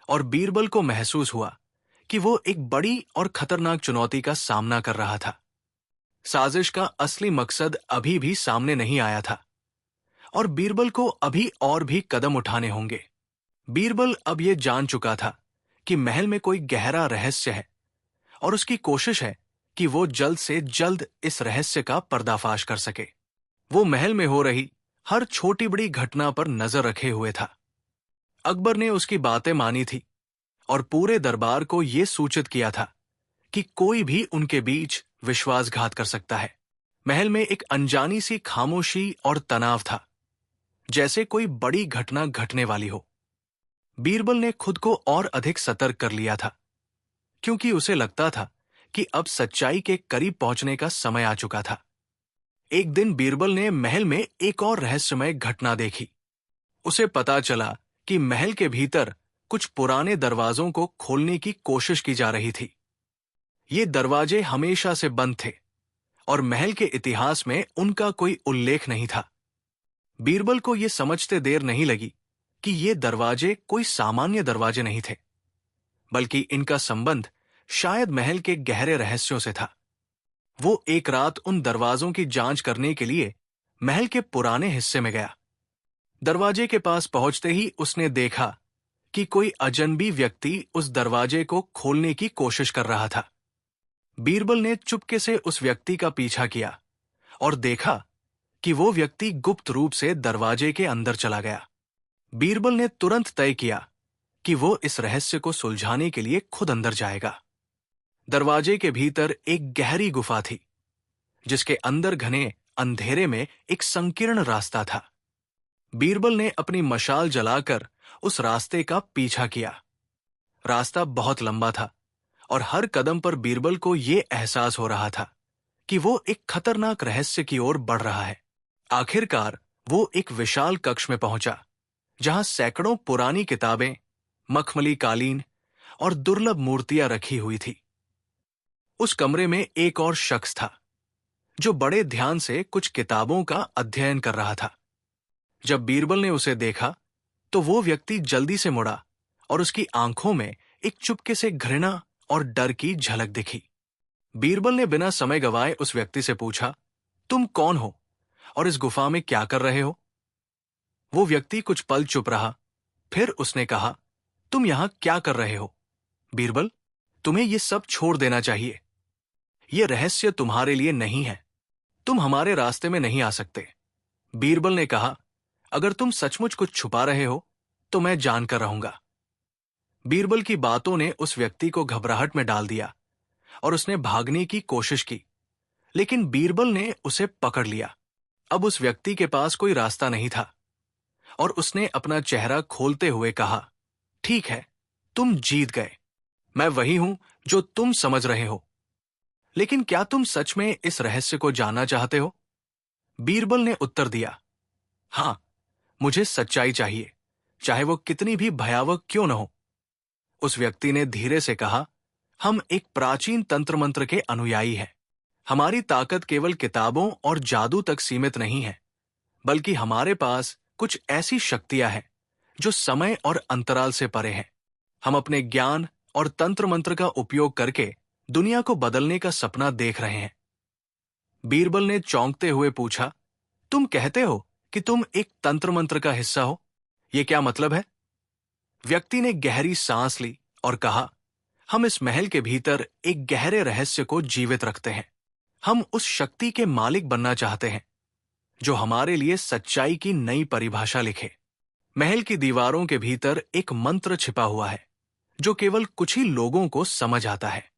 और बीरबल को महसूस हुआ कि वो एक बड़ी और खतरनाक चुनौती का सामना कर रहा था। साजिश का असली मकसद अभी भी सामने नहीं आया था और बीरबल को अभी और भी कदम उठाने होंगे। बीरबल अब यह जान चुका था कि महल में कोई गहरा रहस्य है और उसकी कोशिश है कि वो जल्द से जल्द इस रहस्य का पर्दाफाश कर सके। वो महल में हो रही हर छोटी बड़ी घटना पर नजर रखे हुए था। अकबर ने उसकी बातें मानी थी और पूरे दरबार को यह सूचित किया था कि कोई भी उनके बीच विश्वासघात कर सकता है। महल में एक अनजानी सी खामोशी और तनाव था, जैसे कोई बड़ी घटना घटने वाली हो। बीरबल ने खुद को और अधिक सतर्क कर लिया था, क्योंकि उसे लगता था कि अब सच्चाई के करीब पहुंचने का समय आ चुका था। एक दिन बीरबल ने महल में एक और रहस्यमय घटना देखी। उसे पता चला कि महल के भीतर कुछ पुराने दरवाजों को खोलने की कोशिश की जा रही थी। ये दरवाजे हमेशा से बंद थे और महल के इतिहास में उनका कोई उल्लेख नहीं था। बीरबल को यह समझते देर नहीं लगी कि ये दरवाजे कोई सामान्य दरवाजे नहीं थे, बल्कि इनका संबंध शायद महल के गहरे रहस्यों से था। वो एक रात उन दरवाजों की जांच करने के लिए महल के पुराने हिस्से में गया। दरवाजे के पास पहुंचते ही उसने देखा कि कोई अजनबी व्यक्ति उस दरवाजे को खोलने की कोशिश कर रहा था। बीरबल ने चुपके से उस व्यक्ति का पीछा किया और देखा कि वो व्यक्ति गुप्त रूप से दरवाजे के अंदर चला गया। बीरबल ने तुरंत तय किया कि वो इस रहस्य को सुलझाने के लिए खुद अंदर जाएगा। दरवाजे के भीतर एक गहरी गुफा थी, जिसके अंदर घने अंधेरे में एक संकीर्ण रास्ता था। बीरबल ने अपनी मशाल जलाकर उस रास्ते का पीछा किया। रास्ता बहुत लंबा था और हर कदम पर बीरबल को यह एहसास हो रहा था कि वो एक खतरनाक रहस्य की ओर बढ़ रहा है। आखिरकार वो एक विशाल कक्ष में पहुंचा, जहां सैकड़ों पुरानी किताबें, मखमली कालीन और दुर्लभ मूर्तियां रखी हुई थी। उस कमरे में एक और शख्स था, जो बड़े ध्यान से कुछ किताबों का अध्ययन कर रहा था। जब बीरबल ने उसे देखा तो वो व्यक्ति जल्दी से मुड़ा और उसकी आंखों में एक चुपके से घृणा और डर की झलक दिखी। बीरबल ने बिना समय गवाए उस व्यक्ति से पूछा, तुम कौन हो और इस गुफा में क्या कर रहे हो? वो व्यक्ति कुछ पल चुप रहा, फिर उसने कहा, तुम यहां क्या कर रहे हो? बीरबल, तुम्हें ये सब छोड़ देना चाहिए। ये रहस्य तुम्हारे लिए नहीं है। तुम हमारे रास्ते में नहीं आ सकते। बीरबल ने कहा, अगर तुम सचमुच कुछ छुपा रहे हो तो मैं जानकर रहूंगा। बीरबल की बातों ने उस व्यक्ति को घबराहट में डाल दिया और उसने भागने की कोशिश की, लेकिन बीरबल ने उसे पकड़ लिया। अब उस व्यक्ति के पास कोई रास्ता नहीं था और उसने अपना चेहरा खोलते हुए कहा, ठीक है, तुम जीत गए। मैं वही हूं जो तुम समझ रहे हो। लेकिन क्या तुम सच में इस रहस्य को जानना चाहते हो? बीरबल ने उत्तर दिया, हां, मुझे सच्चाई चाहिए, चाहे वो कितनी भी भयावह क्यों न हो। उस व्यक्ति ने धीरे से कहा, हम एक प्राचीन तंत्र मंत्र के अनुयायी हैं। हमारी ताकत केवल किताबों और जादू तक सीमित नहीं है, बल्कि हमारे पास कुछ ऐसी शक्तियां हैं जो समय और अंतराल से परे हैं। हम अपने ज्ञान और तंत्र मंत्र का उपयोग करके दुनिया को बदलने का सपना देख रहे हैं। बीरबल ने चौंकते हुए पूछा, तुम कहते हो कि तुम एक तंत्र मंत्र का हिस्सा हो? यह क्या मतलब है? व्यक्ति ने गहरी सांस ली और कहा, हम इस महल के भीतर एक गहरे रहस्य को जीवित रखते हैं। हम उस शक्ति के मालिक बनना चाहते हैं जो हमारे लिए सच्चाई की नई परिभाषा लिखे। महल की दीवारों के भीतर एक मंत्र छिपा हुआ है जो केवल कुछ ही लोगों को समझ आता है।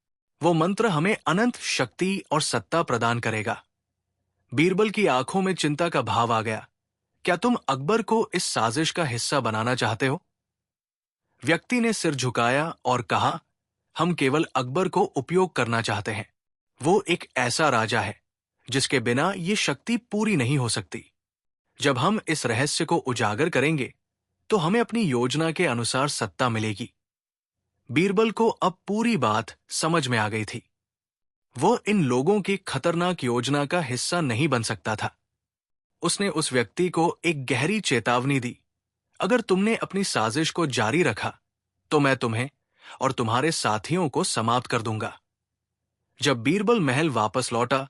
वो मंत्र हमें अनंत शक्ति और सत्ता प्रदान करेगा। बीरबल की आंखों में चिंता का भाव आ गया। क्या तुम अकबर को इस साजिश का हिस्सा बनाना चाहते हो? व्यक्ति ने सिर झुकाया और कहा, हम केवल अकबर को उपयोग करना चाहते हैं। वो एक ऐसा राजा है जिसके बिना ये शक्ति पूरी नहीं हो सकती। जब हम इस रहस्य को उजागर करेंगे तो हमें अपनी योजना के अनुसार सत्ता मिलेगी। बीरबल को अब पूरी बात समझ में आ गई थी। वो इन लोगों की खतरनाक योजना का हिस्सा नहीं बन सकता था। उसने उस व्यक्ति को एक गहरी चेतावनी दी, अगर तुमने अपनी साजिश को जारी रखा तो मैं तुम्हें और तुम्हारे साथियों को समाप्त कर दूंगा। जब बीरबल महल वापस लौटा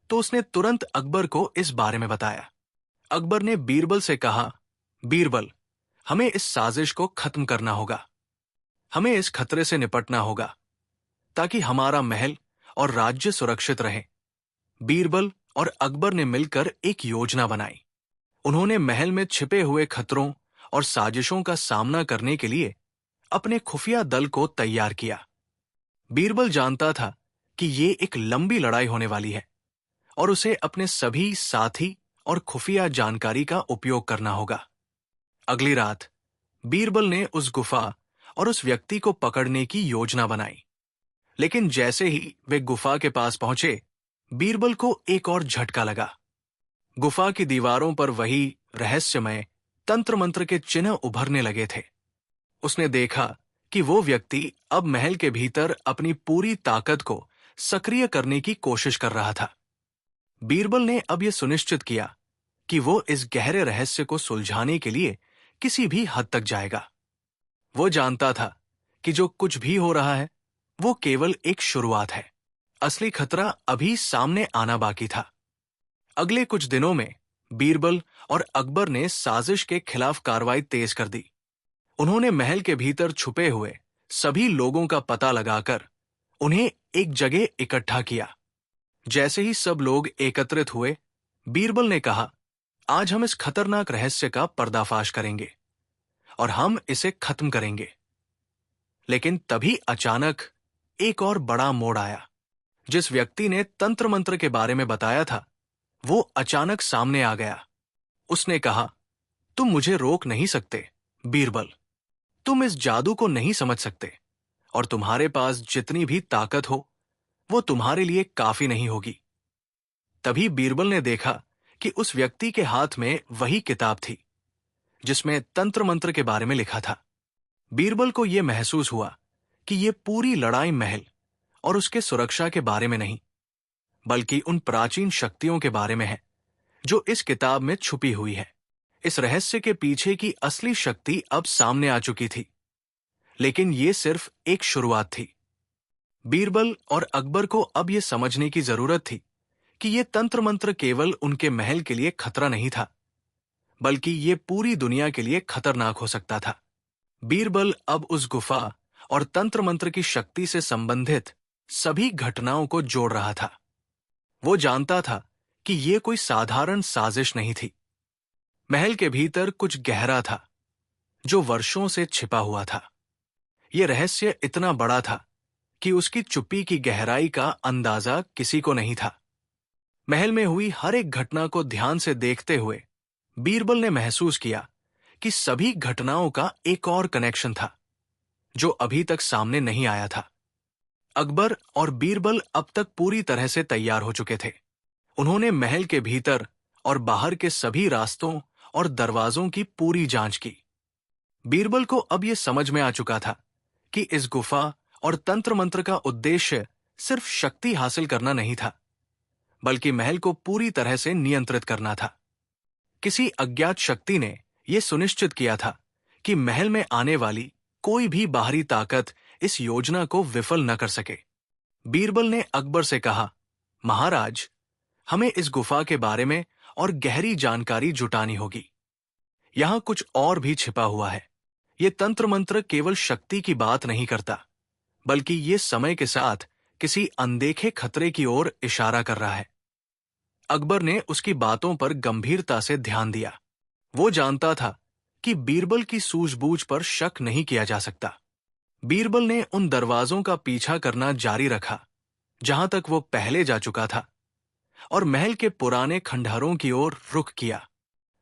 तो उसने तुरंत अकबर को इस बारे में बताया। अकबर ने बीरबल से कहा, बीरबल, हमें इस साजिश को खत्म करना होगा। हमें इस खतरे से निपटना होगा ताकि हमारा महल और राज्य सुरक्षित रहे। बीरबल और अकबर ने मिलकर एक योजना बनाई। उन्होंने महल में छिपे हुए खतरों और साजिशों का सामना करने के लिए अपने खुफिया दल को तैयार किया। बीरबल जानता था कि ये एक लंबी लड़ाई होने वाली है और उसे अपने सभी साथी और खुफिया जानकारी का उपयोग करना होगा। अगली रात बीरबल ने उस गुफा और उस व्यक्ति को पकड़ने की योजना बनाई। लेकिन जैसे ही वे गुफा के पास पहुंचे, बीरबल को एक और झटका लगा। गुफा की दीवारों पर वही रहस्यमय तंत्र मंत्र के चिन्ह उभरने लगे थे। उसने देखा कि वो व्यक्ति अब महल के भीतर अपनी पूरी ताकत को सक्रिय करने की कोशिश कर रहा था। बीरबल ने अब यह सुनिश्चित किया कि वो इस गहरे रहस्य को सुलझाने के लिए किसी भी हद तक जाएगा। वो जानता था कि जो कुछ भी हो रहा है वो केवल एक शुरुआत है। असली खतरा अभी सामने आना बाकी था। अगले कुछ दिनों में बीरबल और अकबर ने साजिश के खिलाफ कार्रवाई तेज कर दी। उन्होंने महल के भीतर छुपे हुए सभी लोगों का पता लगाकर उन्हें एक जगह इकट्ठा किया। जैसे ही सब लोग एकत्रित हुए, बीरबल ने कहा, आज हम इस खतरनाक रहस्य का पर्दाफाश करेंगे और हम इसे खत्म करेंगे। लेकिन तभी अचानक एक और बड़ा मोड़ आया। जिस व्यक्ति ने तंत्र मंत्र के बारे में बताया था वो अचानक सामने आ गया। उसने कहा, तुम मुझे रोक नहीं सकते बीरबल। तुम इस जादू को नहीं समझ सकते और तुम्हारे पास जितनी भी ताकत हो वो तुम्हारे लिए काफी नहीं होगी। तभी बीरबल ने देखा कि उस व्यक्ति के हाथ में वही किताब थी जिसमें तंत्र मंत्र के बारे में लिखा था। बीरबल को यह महसूस हुआ कि यह पूरी लड़ाई महल और उसके सुरक्षा के बारे में नहीं, बल्कि उन प्राचीन शक्तियों के बारे में है जो इस किताब में छुपी हुई है। इस रहस्य के पीछे की असली शक्ति अब सामने आ चुकी थी, लेकिन यह सिर्फ एक शुरुआत थी। बीरबल और अकबर को अब यह समझने की जरूरत थी कि यह तंत्र मंत्र केवल उनके महल के लिए खतरा नहीं था, बल्कि यह पूरी दुनिया के लिए खतरनाक हो सकता था। बीरबल अब उस गुफा और तंत्र मंत्र की शक्ति से संबंधित सभी घटनाओं को जोड़ रहा था। वो जानता था कि यह कोई साधारण साजिश नहीं थी। महल के भीतर कुछ गहरा था जो वर्षों से छिपा हुआ था। यह रहस्य इतना बड़ा था कि उसकी चुप्पी की गहराई का अंदाजा किसी को नहीं था। महल में हुई हर एक घटना को ध्यान से देखते हुए बीरबल ने महसूस किया कि सभी घटनाओं का एक और कनेक्शन था जो अभी तक सामने नहीं आया था। अकबर और बीरबल अब तक पूरी तरह से तैयार हो चुके थे। उन्होंने महल के भीतर और बाहर के सभी रास्तों और दरवाजों की पूरी जांच की। बीरबल को अब यह समझ में आ चुका था कि इस गुफा और तंत्र मंत्र का उद्देश्य सिर्फ शक्ति हासिल करना नहीं था, बल्कि महल को पूरी तरह से नियंत्रित करना था। किसी अज्ञात शक्ति ने यह सुनिश्चित किया था कि महल में आने वाली कोई भी बाहरी ताकत इस योजना को विफल न कर सके। बीरबल ने अकबर से कहा, महाराज, हमें इस गुफा के बारे में और गहरी जानकारी जुटानी होगी। यहां कुछ और भी छिपा हुआ है। ये तंत्र मंत्र केवल शक्ति की बात नहीं करता, बल्कि ये समय के साथ किसी अनदेखे खतरे की ओर इशारा कर रहा है। अकबर ने उसकी बातों पर गंभीरता से ध्यान दिया। वो जानता था कि बीरबल की सूझबूझ पर शक नहीं किया जा सकता। बीरबल ने उन दरवाजों का पीछा करना जारी रखा जहां तक वो पहले जा चुका था, और महल के पुराने खंडहरों की ओर रुख किया।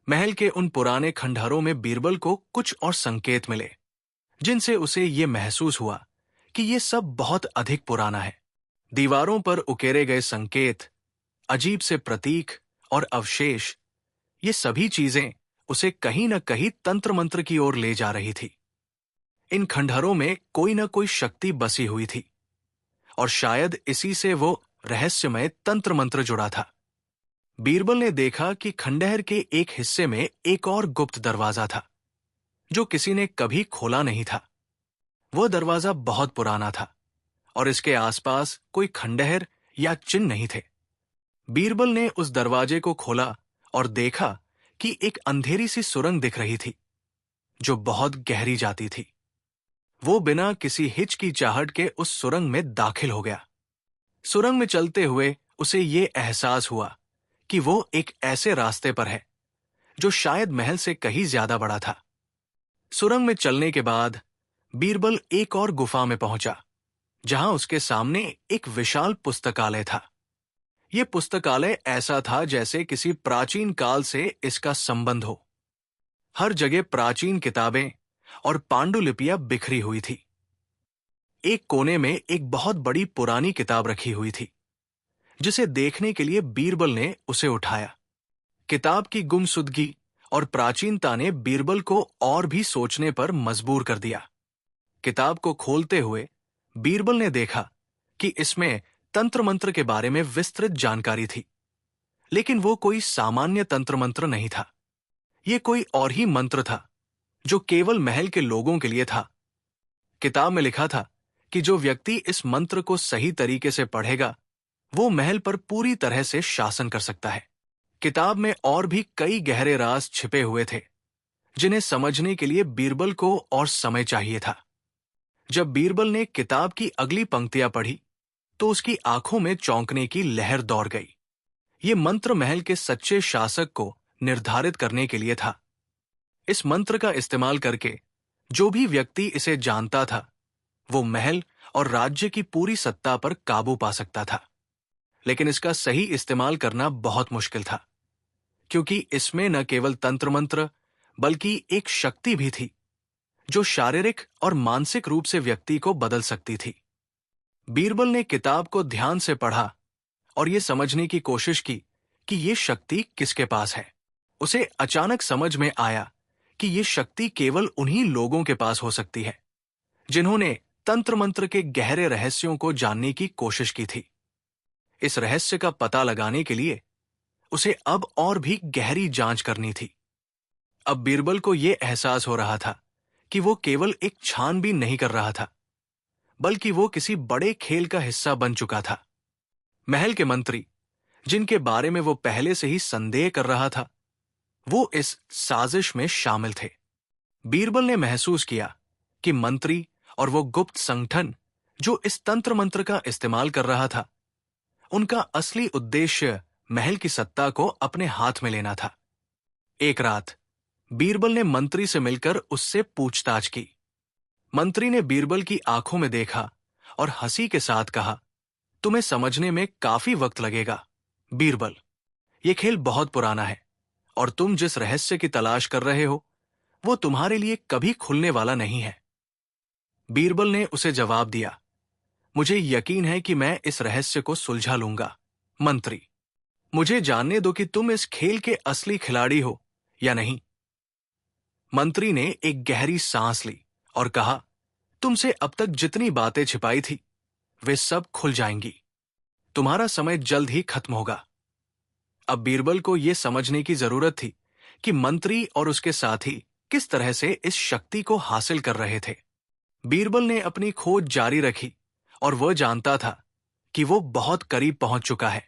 महल के उन पुराने खंडहरों में बीरबल को कुछ और संकेत मिले, जिनसे उसे ये महसूस हुआ कि ये सब बहुत अधिक पुराना है। दीवारों पर उकेरे गए संकेत, अजीब से प्रतीक और अवशेष, ये सभी चीजें उसे कहीं न कहीं तंत्र मंत्र की ओर ले जा रही थी। इन खंडहरों में कोई न कोई शक्ति बसी हुई थी, और शायद इसी से वो रहस्यमय तंत्र मंत्र जुड़ा था। बीरबल ने देखा कि खंडहर के एक हिस्से में एक और गुप्त दरवाजा था, जो किसी ने कभी खोला नहीं था। वह दरवाजा बहुत पुराना था, और इसके आसपास कोई खंडहर या चिन्ह नहीं थे। बीरबल ने उस दरवाजे को खोला और देखा कि एक अंधेरी सी सुरंग दिख रही थी, जो बहुत गहरी जाती थी। वो बिना किसी हिचकिचाहट के उस सुरंग में दाखिल हो गया। सुरंग में चलते हुए उसे ये एहसास हुआ कि वो एक ऐसे रास्ते पर है जो शायद महल से कहीं ज्यादा बड़ा था। सुरंग में चलने के बाद बीरबल एक और गुफा में पहुंचा, जहां उसके सामने एक विशाल पुस्तकालय था। यह पुस्तकालय ऐसा था जैसे किसी प्राचीन काल से इसका संबंध हो। हर जगह प्राचीन किताबें और पांडुलिपियां बिखरी हुई थी। एक कोने में एक बहुत बड़ी पुरानी किताब रखी हुई थी, जिसे देखने के लिए बीरबल ने उसे उठाया। किताब की गुमसुदगी और प्राचीनता ने बीरबल को और भी सोचने पर मजबूर कर दिया। किताब को खोलते हुए बीरबल ने देखा कि इसमें तंत्र मंत्र के बारे में विस्तृत जानकारी थी, लेकिन वो कोई सामान्य तंत्र मंत्र नहीं था। ये कोई और ही मंत्र था, जो केवल महल के लोगों के लिए था। किताब में लिखा था कि जो व्यक्ति इस मंत्र को सही तरीके से पढ़ेगा, वो महल पर पूरी तरह से शासन कर सकता है। किताब में और भी कई गहरे राज छिपे हुए थे, जिन्हें समझने के लिए बीरबल को और समय चाहिए था। जब बीरबल ने किताब की अगली पंक्तियां पढ़ी, तो उसकी आंखों में चौंकने की लहर दौड़ गई। ये मंत्र महल के सच्चे शासक को निर्धारित करने के लिए था। इस मंत्र का इस्तेमाल करके जो भी व्यक्ति इसे जानता था, वो महल और राज्य की पूरी सत्ता पर काबू पा सकता था। लेकिन इसका सही इस्तेमाल करना बहुत मुश्किल था, क्योंकि इसमें न केवल तंत्र मंत्र बल्कि एक शक्ति भी थी, जो शारीरिक और मानसिक रूप से व्यक्ति को बदल सकती थी। बीरबल ने किताब को ध्यान से पढ़ा और यह समझने की कोशिश की कि यह शक्ति किसके पास है। उसे अचानक समझ में आया कि यह शक्ति केवल उन्हीं लोगों के पास हो सकती है, जिन्होंने तंत्र मंत्र के गहरे रहस्यों को जानने की कोशिश की थी। इस रहस्य का पता लगाने के लिए उसे अब और भी गहरी जांच करनी थी। अब बीरबल को यह एहसास हो रहा था कि वो केवल एक छानबीन नहीं कर रहा था, बल्कि वो किसी बड़े खेल का हिस्सा बन चुका था। महल के मंत्री, जिनके बारे में वो पहले से ही संदेह कर रहा था, वो इस साजिश में शामिल थे। बीरबल ने महसूस किया कि मंत्री और वो गुप्त संगठन जो इस तंत्र मंत्र का इस्तेमाल कर रहा था, उनका असली उद्देश्य महल की सत्ता को अपने हाथ में लेना था। एक रात बीरबल ने मंत्री से मिलकर उससे पूछताछ की। मंत्री ने बीरबल की आंखों में देखा और हंसी के साथ कहा, तुम्हें समझने में काफी वक्त लगेगा बीरबल। यह खेल बहुत पुराना है, और तुम जिस रहस्य की तलाश कर रहे हो, वो तुम्हारे लिए कभी खुलने वाला नहीं है। बीरबल ने उसे जवाब दिया, मुझे यकीन है कि मैं इस रहस्य को सुलझा लूंगा। मंत्री, मुझे जानने दो कि तुम इस खेल के असली खिलाड़ी हो या नहीं। मंत्री ने एक गहरी सांस ली और कहा, तुमसे अब तक जितनी बातें छिपाई थी वे सब खुल जाएंगी। तुम्हारा समय जल्द ही खत्म होगा। अब बीरबल को यह समझने की जरूरत थी कि मंत्री और उसके साथी किस तरह से इस शक्ति को हासिल कर रहे थे। बीरबल ने अपनी खोज जारी रखी और वह जानता था कि वो बहुत करीब पहुंच चुका है,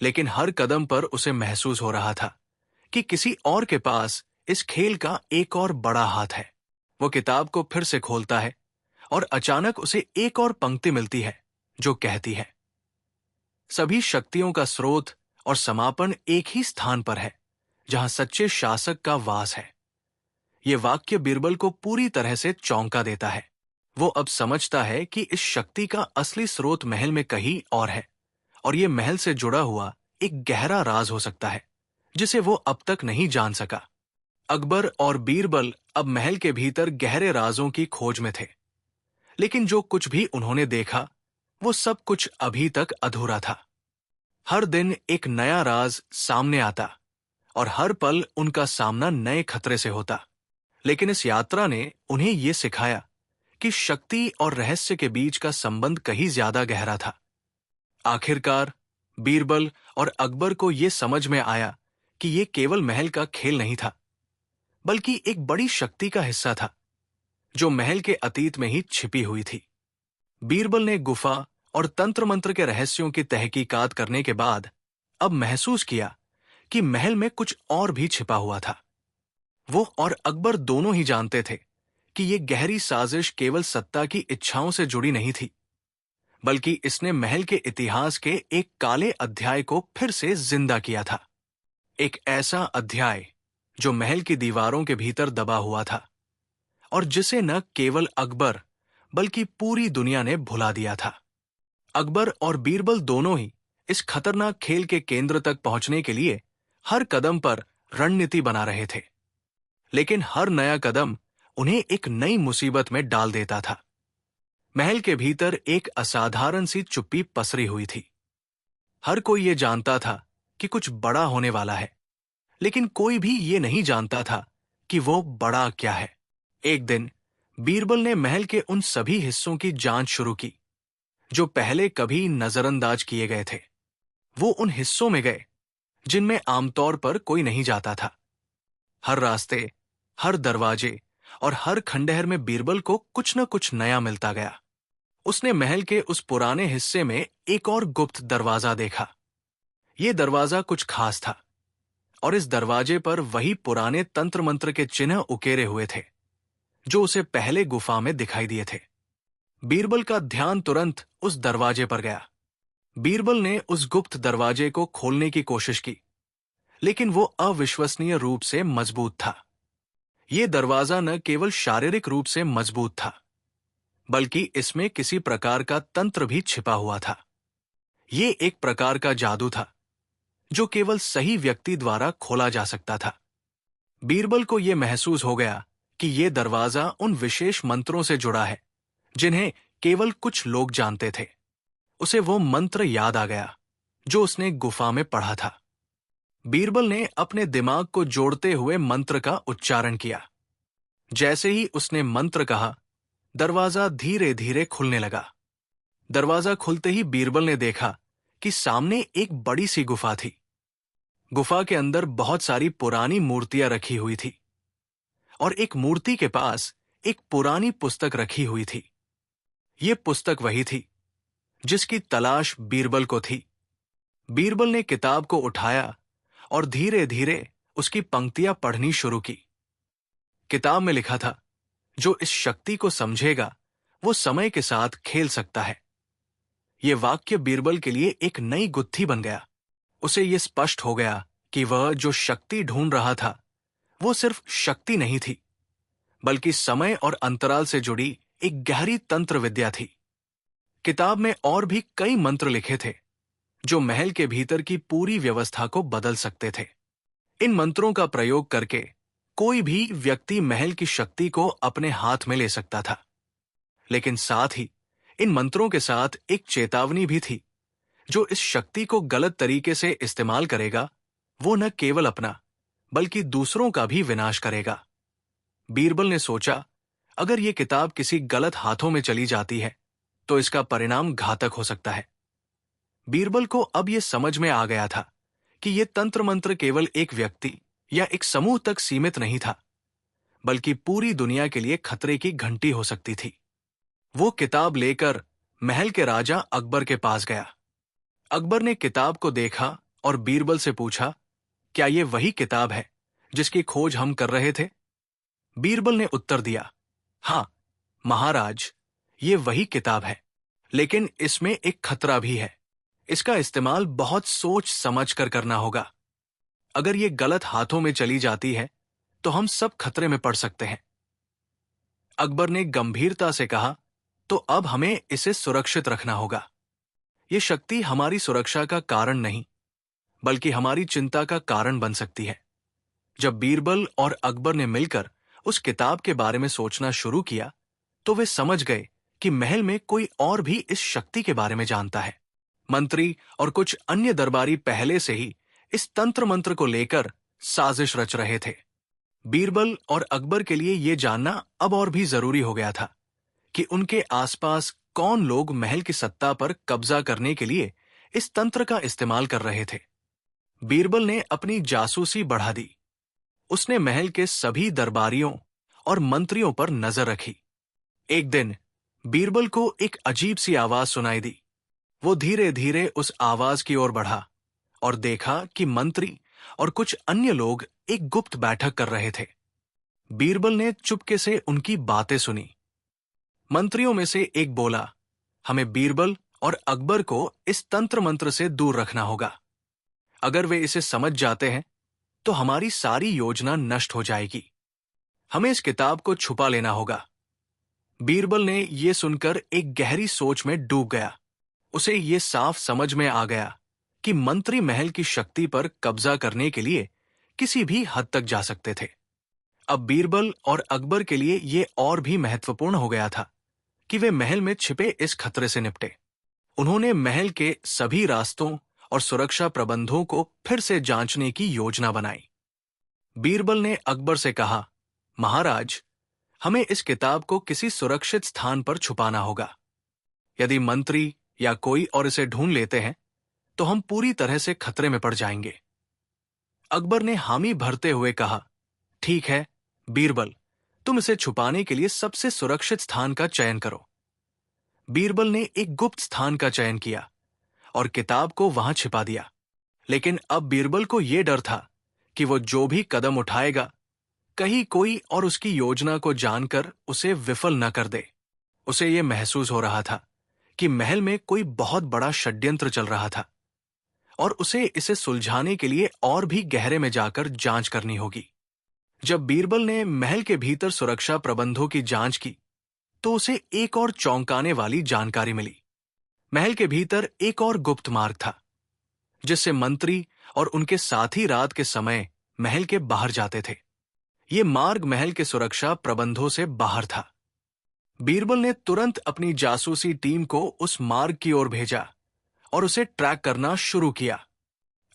लेकिन हर कदम पर उसे महसूस हो रहा था कि किसी और के पास इस खेल का एक और बड़ा हाथ है। वो किताब को फिर से खोलता है और अचानक उसे एक और पंक्ति मिलती है जो कहती है, सभी शक्तियों का स्रोत और समापन एक ही स्थान पर है जहां सच्चे शासक का वास है। यह वाक्य बीरबल को पूरी तरह से चौंका देता है। वो अब समझता है कि इस शक्ति का असली स्रोत महल में कहीं और है, और यह महल से जुड़ा हुआ एक गहरा राज हो सकता है जिसे वो अब तक नहीं जान सका। अकबर और बीरबल अब महल के भीतर गहरे राजों की खोज में थे, लेकिन जो कुछ भी उन्होंने देखा वो सब कुछ अभी तक अधूरा था। हर दिन एक नया राज सामने आता और हर पल उनका सामना नए खतरे से होता, लेकिन इस यात्रा ने उन्हें यह सिखाया कि शक्ति और रहस्य के बीच का संबंध कहीं ज्यादा गहरा था। आखिरकार बीरबल और अकबर को यह समझ में आया कि यह केवल महल का खेल नहीं था, बल्कि एक बड़ी शक्ति का हिस्सा था जो महल के अतीत में ही छिपी हुई थी। बीरबल ने गुफा और तंत्र मंत्र के रहस्यों की तहकीकात करने के बाद अब महसूस किया कि महल में कुछ और भी छिपा हुआ था। वो और अकबर दोनों ही जानते थे कि यह गहरी साजिश केवल सत्ता की इच्छाओं से जुड़ी नहीं थी, बल्कि इसने महल के इतिहास के एक काले अध्याय को फिर से जिंदा किया था। एक ऐसा अध्याय जो महल की दीवारों के भीतर दबा हुआ था और जिसे न केवल अकबर बल्कि पूरी दुनिया ने भुला दिया था। अकबर और बीरबल दोनों ही इस खतरनाक खेल के केंद्र तक पहुंचने के लिए हर कदम पर रणनीति बना रहे थे, लेकिन हर नया कदम उन्हें एक नई मुसीबत में डाल देता था। महल के भीतर एक असाधारण सी चुप्पी पसरी हुई थी। हर कोई ये जानता था कि कुछ बड़ा होने वाला है, लेकिन कोई भी ये नहीं जानता था कि वो बड़ा क्या है। एक दिन बीरबल ने महल के उन सभी हिस्सों की जांच शुरू की जो पहले कभी नजरअंदाज किए गए थे। वो उन हिस्सों में गए जिनमें आमतौर पर कोई नहीं जाता था। हर रास्ते, हर दरवाजे और हर खंडहर में बीरबल को कुछ न कुछ नया मिलता गया। उसने महल के उस पुराने हिस्से में एक और गुप्त दरवाजा देखा। ये दरवाजा कुछ खास था और इस दरवाजे पर वही पुराने तंत्र मंत्र के चिन्ह उकेरे हुए थे जो उसे पहले गुफा में दिखाई दिए थे। बीरबल का ध्यान तुरंत उस दरवाजे पर गया। बीरबल ने उस गुप्त दरवाजे को खोलने की कोशिश की, लेकिन वो अविश्वसनीय रूप से मजबूत था। ये दरवाजा न केवल शारीरिक रूप से मजबूत था, बल्कि इसमें किसी प्रकार का तंत्र भी छिपा हुआ था। ये एक प्रकार का जादू था जो केवल सही व्यक्ति द्वारा खोला जा सकता था। बीरबल को यह महसूस हो गया कि यह दरवाजा उन विशेष मंत्रों से जुड़ा है जिन्हें केवल कुछ लोग जानते थे। उसे वो मंत्र याद आ गया जो उसने गुफा में पढ़ा था। बीरबल ने अपने दिमाग को जोड़ते हुए मंत्र का उच्चारण किया। जैसे ही उसने मंत्र कहा, दरवाजा धीरे धीरे खुलने लगा। दरवाजा खुलते ही बीरबल ने देखा कि सामने एक बड़ी सी गुफा थी। गुफा के अंदर बहुत सारी पुरानी मूर्तियां रखी हुई थी और एक मूर्ति के पास एक पुरानी पुस्तक रखी हुई थी। ये पुस्तक वही थी जिसकी तलाश बीरबल को थी। बीरबल ने किताब को उठाया और धीरे धीरे उसकी पंक्तियां पढ़नी शुरू की। किताब में लिखा था, जो इस शक्ति को समझेगा वो समय के साथ खेल सकता है। ये वाक्य बीरबल के लिए एक नई गुत्थी बन गया। उसे यह स्पष्ट हो गया कि वह जो शक्ति ढूंढ रहा था वो सिर्फ शक्ति नहीं थी, बल्कि समय और अंतराल से जुड़ी एक गहरी तंत्र विद्या थी। किताब में और भी कई मंत्र लिखे थे जो महल के भीतर की पूरी व्यवस्था को बदल सकते थे। इन मंत्रों का प्रयोग करके कोई भी व्यक्ति महल की शक्ति को अपने हाथ में ले सकता था, लेकिन साथ ही इन मंत्रों के साथ एक चेतावनी भी थी। जो इस शक्ति को गलत तरीके से इस्तेमाल करेगा, वो न केवल अपना बल्कि दूसरों का भी विनाश करेगा। बीरबल ने सोचा, अगर ये किताब किसी गलत हाथों में चली जाती है तो इसका परिणाम घातक हो सकता है। बीरबल को अब यह समझ में आ गया था कि यह तंत्र मंत्र केवल एक व्यक्ति या एक समूह तक सीमित नहीं था, बल्कि पूरी दुनिया के लिए खतरे की घंटी हो सकती थी। वो किताब लेकर महल के राजा अकबर के पास गया। अकबर ने किताब को देखा और बीरबल से पूछा, क्या ये वही किताब है जिसकी खोज हम कर रहे थे? बीरबल ने उत्तर दिया, हाँ महाराज, ये वही किताब है, लेकिन इसमें एक खतरा भी है। इसका इस्तेमाल बहुत सोच समझ कर करना होगा। अगर ये गलत हाथों में चली जाती है तो हम सब खतरे में पड़ सकते हैं। अकबर ने गंभीरता से कहा, तो अब हमें इसे सुरक्षित रखना होगा। ये शक्ति हमारी सुरक्षा का कारण नहीं, बल्कि हमारी चिंता का कारण बन सकती है। जब बीरबल और अकबर ने मिलकर उस किताब के बारे में सोचना शुरू किया, तो वे समझ गए कि महल में कोई और भी इस शक्ति के बारे में जानता है। मंत्री और कुछ अन्य दरबारी पहले से ही इस तंत्र मंत्र को लेकर साजिश रच रहे थे। बीरबल और अकबर के लिए यह जानना अब और भी जरूरी हो गया था कि उनके आसपास कौन लोग महल की सत्ता पर कब्जा करने के लिए इस तंत्र का इस्तेमाल कर रहे थे। बीरबल ने अपनी जासूसी बढ़ा दी। उसने महल के सभी दरबारियों और मंत्रियों पर नजर रखी। एक दिन बीरबल को एक अजीब सी आवाज सुनाई दी। वो धीरे धीरे उस आवाज की ओर बढ़ा और देखा कि मंत्री और कुछ अन्य लोग एक गुप्त बैठक कर रहे थे। बीरबल ने चुपके से उनकी बातें सुनी। मंत्रियों में से एक बोला, हमें बीरबल और अकबर को इस तंत्र मंत्र से दूर रखना होगा। अगर वे इसे समझ जाते हैं तो हमारी सारी योजना नष्ट हो जाएगी। हमें इस किताब को छुपा लेना होगा। बीरबल ने यह सुनकर एक गहरी सोच में डूब गया। उसे यह साफ समझ में आ गया कि मंत्री महल की शक्ति पर कब्जा करने के लिए किसी भी हद तक जा सकते थे। अब बीरबल और अकबर के लिए यह और भी महत्वपूर्ण हो गया था कि वे महल में छिपे इस खतरे से निपटे। उन्होंने महल के सभी रास्तों और सुरक्षा प्रबंधों को फिर से जांचने की योजना बनाई। बीरबल ने अकबर से कहा, महाराज, हमें इस किताब को किसी सुरक्षित स्थान पर छुपाना होगा। यदि मंत्री या कोई और इसे ढूंढ लेते हैं तो हम पूरी तरह से खतरे में पड़ जाएंगे। अकबर ने हामी भरते हुए कहा, ठीक है बीरबल, तुम इसे छुपाने के लिए सबसे सुरक्षित स्थान का चयन करो। बीरबल ने एक गुप्त स्थान का चयन किया और किताब को वहां छिपा दिया। लेकिन अब बीरबल को यह डर था कि वो जो भी कदम उठाएगा, कहीं कोई और उसकी योजना को जानकर उसे विफल न कर दे। उसे यह महसूस हो रहा था कि महल में कोई बहुत बड़ा षड्यंत्र चल रहा था और उसे इसे सुलझाने के लिए और भी गहरे में जाकर जांच करनी होगी। जब बीरबल ने महल के भीतर सुरक्षा प्रबंधों की जांच की तो उसे एक और चौंकाने वाली जानकारी मिली। महल के भीतर एक और गुप्त मार्ग था जिससे मंत्री और उनके साथी रात के समय महल के बाहर जाते थे। ये मार्ग महल के सुरक्षा प्रबंधों से बाहर था। बीरबल ने तुरंत अपनी जासूसी टीम को उस मार्ग की ओर भेजा और उसे ट्रैक करना शुरू किया।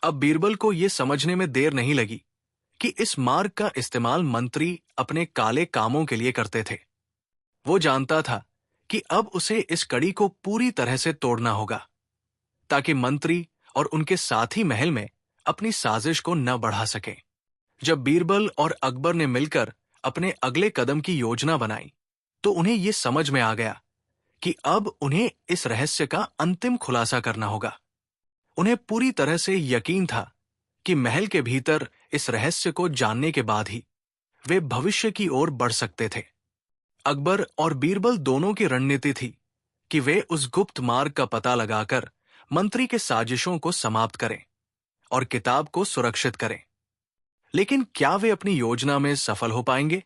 अब बीरबल को यह समझने में देर नहीं लगी कि इस मार्ग का इस्तेमाल मंत्री अपने काले कामों के लिए करते थे। वो जानता था कि अब उसे इस कड़ी को पूरी तरह से तोड़ना होगा ताकि मंत्री और उनके साथी महल में अपनी साजिश को न बढ़ा सकें। जब बीरबल और अकबर ने मिलकर अपने अगले कदम की योजना बनाई तो उन्हें यह समझ में आ गया कि अब उन्हें इस रहस्य का अंतिम खुलासा करना होगा। उन्हें पूरी तरह से यकीन था कि महल के भीतर इस रहस्य को जानने के बाद ही वे भविष्य की ओर बढ़ सकते थे। अकबर और बीरबल दोनों की रणनीति थी कि वे उस गुप्त मार्ग का पता लगाकर मंत्री के साजिशों को समाप्त करें और किताब को सुरक्षित करें। लेकिन क्या वे अपनी योजना में सफल हो पाएंगे?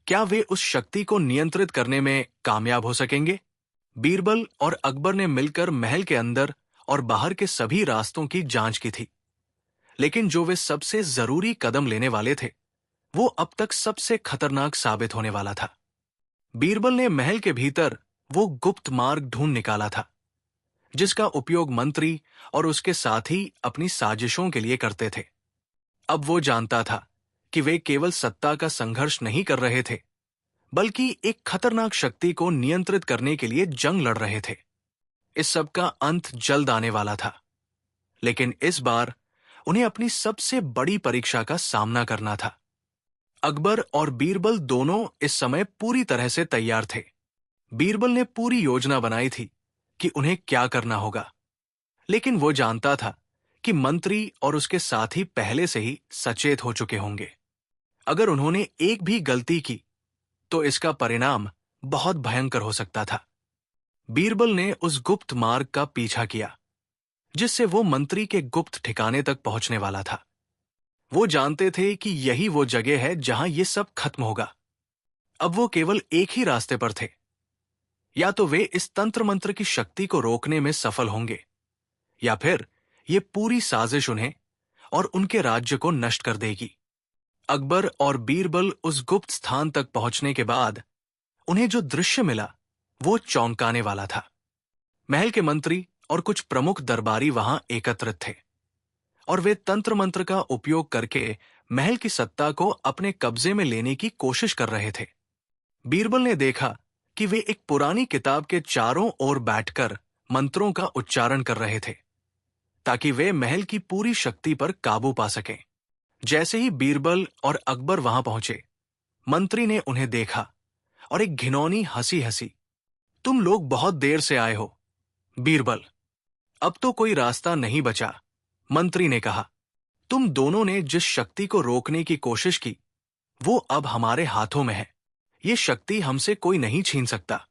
क्या वे उस शक्ति को नियंत्रित करने में कामयाब हो सकेंगे? बीरबल और अकबर ने मिलकर महल के अंदर और बाहर के सभी रास्तों की जांच की थी, लेकिन जो वे सबसे जरूरी कदम लेने वाले थे वो अब तक सबसे खतरनाक साबित होने वाला था। बीरबल ने महल के भीतर वो गुप्त मार्ग ढूंढ निकाला था जिसका उपयोग मंत्री और उसके साथी अपनी साजिशों के लिए करते थे। अब वो जानता था कि वे केवल सत्ता का संघर्ष नहीं कर रहे थे, बल्कि एक खतरनाक शक्ति को नियंत्रित करने के लिए जंग लड़ रहे थे। इस सब का अंत जल्द आने वाला था, लेकिन इस बार उन्हें अपनी सबसे बड़ी परीक्षा का सामना करना था। अकबर और बीरबल दोनों इस समय पूरी तरह से तैयार थे। बीरबल ने पूरी योजना बनाई थी कि उन्हें क्या करना होगा, लेकिन वो जानता था कि मंत्री और उसके साथी पहले से ही सचेत हो चुके होंगे। अगर उन्होंने एक भी गलती की तो इसका परिणाम बहुत भयंकर हो सकता था। बीरबल ने उस गुप्त मार्ग का पीछा किया जिससे वो मंत्री के गुप्त ठिकाने तक पहुंचने वाला था। वो जानते थे कि यही वो जगह है जहां ये सब खत्म होगा। अब वो केवल एक ही रास्ते पर थे, या तो वे इस तंत्र मंत्र की शक्ति को रोकने में सफल होंगे, या फिर ये पूरी साजिश उन्हें और उनके राज्य को नष्ट कर देगी। अकबर और बीरबल उस गुप्त स्थान तक पहुंचने के बाद उन्हें जो दृश्य मिला वो चौंकाने वाला था। महल के मंत्री और कुछ प्रमुख दरबारी वहां एकत्रित थे और वे तंत्र मंत्र का उपयोग करके महल की सत्ता को अपने कब्जे में लेने की कोशिश कर रहे थे। बीरबल ने देखा कि वे एक पुरानी किताब के चारों ओर बैठकर मंत्रों का उच्चारण कर रहे थे ताकि वे महल की पूरी शक्ति पर काबू पा सकें। जैसे ही बीरबल और अकबर वहां पहुंचे, मंत्री ने उन्हें देखा और एक घिनौनी हंसी हंसी। तुम लोग बहुत देर से आए हो। बीरबल, अब तो कोई रास्ता नहीं बचा, मंत्री ने कहा। तुम दोनों ने जिस शक्ति को रोकने की कोशिश की वो अब हमारे हाथों में है। ये शक्ति हमसे कोई नहीं छीन सकता।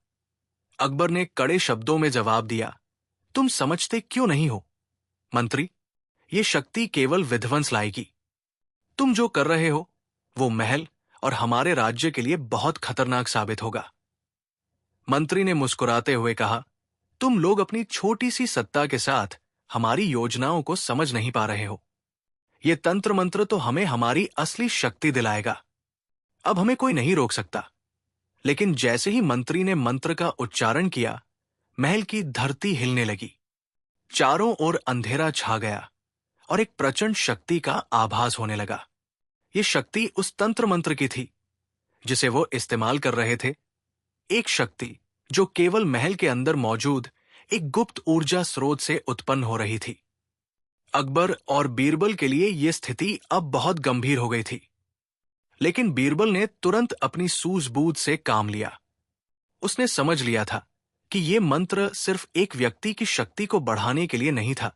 अकबर ने कड़े शब्दों में जवाब दिया, तुम समझते क्यों नहीं हो मंत्री? ये शक्ति केवल विध्वंस लाएगी। तुम जो कर रहे हो वो महल और हमारे राज्य के लिए बहुत खतरनाक साबित होगा। मंत्री ने मुस्कुराते हुए कहा, तुम लोग अपनी छोटी सी सत्ता के साथ हमारी योजनाओं को समझ नहीं पा रहे हो। ये तंत्र मंत्र तो हमें हमारी असली शक्ति दिलाएगा। अब हमें कोई नहीं रोक सकता। लेकिन जैसे ही मंत्री ने मंत्र का उच्चारण किया, महल की धरती हिलने लगी। चारों ओर अंधेरा छा गया और एक प्रचंड शक्ति का आभास होने लगा। ये शक्ति उस तंत्र मंत्र की थी जिसे वो इस्तेमाल कर रहे थे। एक शक्ति जो केवल महल के अंदर मौजूद एक गुप्त ऊर्जा स्रोत से उत्पन्न हो रही थी। अकबर और बीरबल के लिए यह स्थिति अब बहुत गंभीर हो गई थी, लेकिन बीरबल ने तुरंत अपनी सूझबूझ से काम लिया। उसने समझ लिया था कि यह मंत्र सिर्फ एक व्यक्ति की शक्ति को बढ़ाने के लिए नहीं था,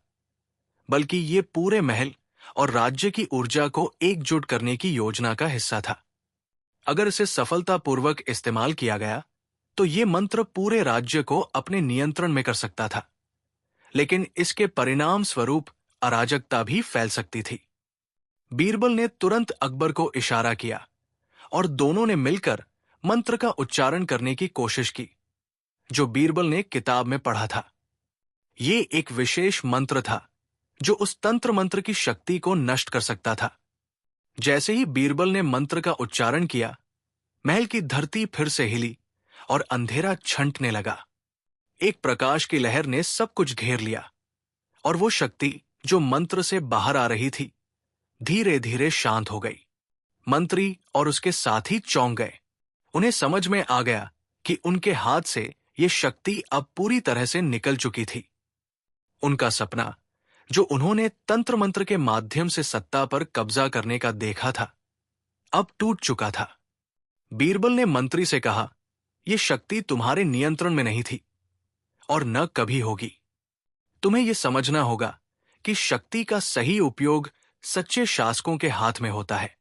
बल्कि ये पूरे महल और राज्य की ऊर्जा को एकजुट करने की योजना का हिस्सा था। अगर इसे सफलतापूर्वक इस्तेमाल किया गया तो ये मंत्र पूरे राज्य को अपने नियंत्रण में कर सकता था, लेकिन इसके परिणाम स्वरूप अराजकता भी फैल सकती थी। बीरबल ने तुरंत अकबर को इशारा किया और दोनों ने मिलकर मंत्र का उच्चारण करने की कोशिश की जो बीरबल ने किताब में पढ़ा था। ये एक विशेष मंत्र था जो उस तंत्र मंत्र की शक्ति को नष्ट कर सकता था। जैसे ही बीरबल ने मंत्र का उच्चारण किया, महल की धरती फिर से हिली और अंधेरा छंटने लगा। एक प्रकाश की लहर ने सब कुछ घेर लिया और वो शक्ति जो मंत्र से बाहर आ रही थी धीरे धीरे शांत हो गई। मंत्री और उसके साथी चौंक गए। उन्हें समझ में आ गया कि उनके हाथ से ये शक्ति अब पूरी तरह से निकल चुकी थी। उनका सपना जो उन्होंने तंत्र मंत्र के माध्यम से सत्ता पर कब्जा करने का देखा था, अब टूट चुका था। बीरबल ने मंत्री से कहा, यह शक्ति तुम्हारे नियंत्रण में नहीं थी और न कभी होगी। तुम्हें यह समझना होगा कि शक्ति का सही उपयोग सच्चे शासकों के हाथ में होता है।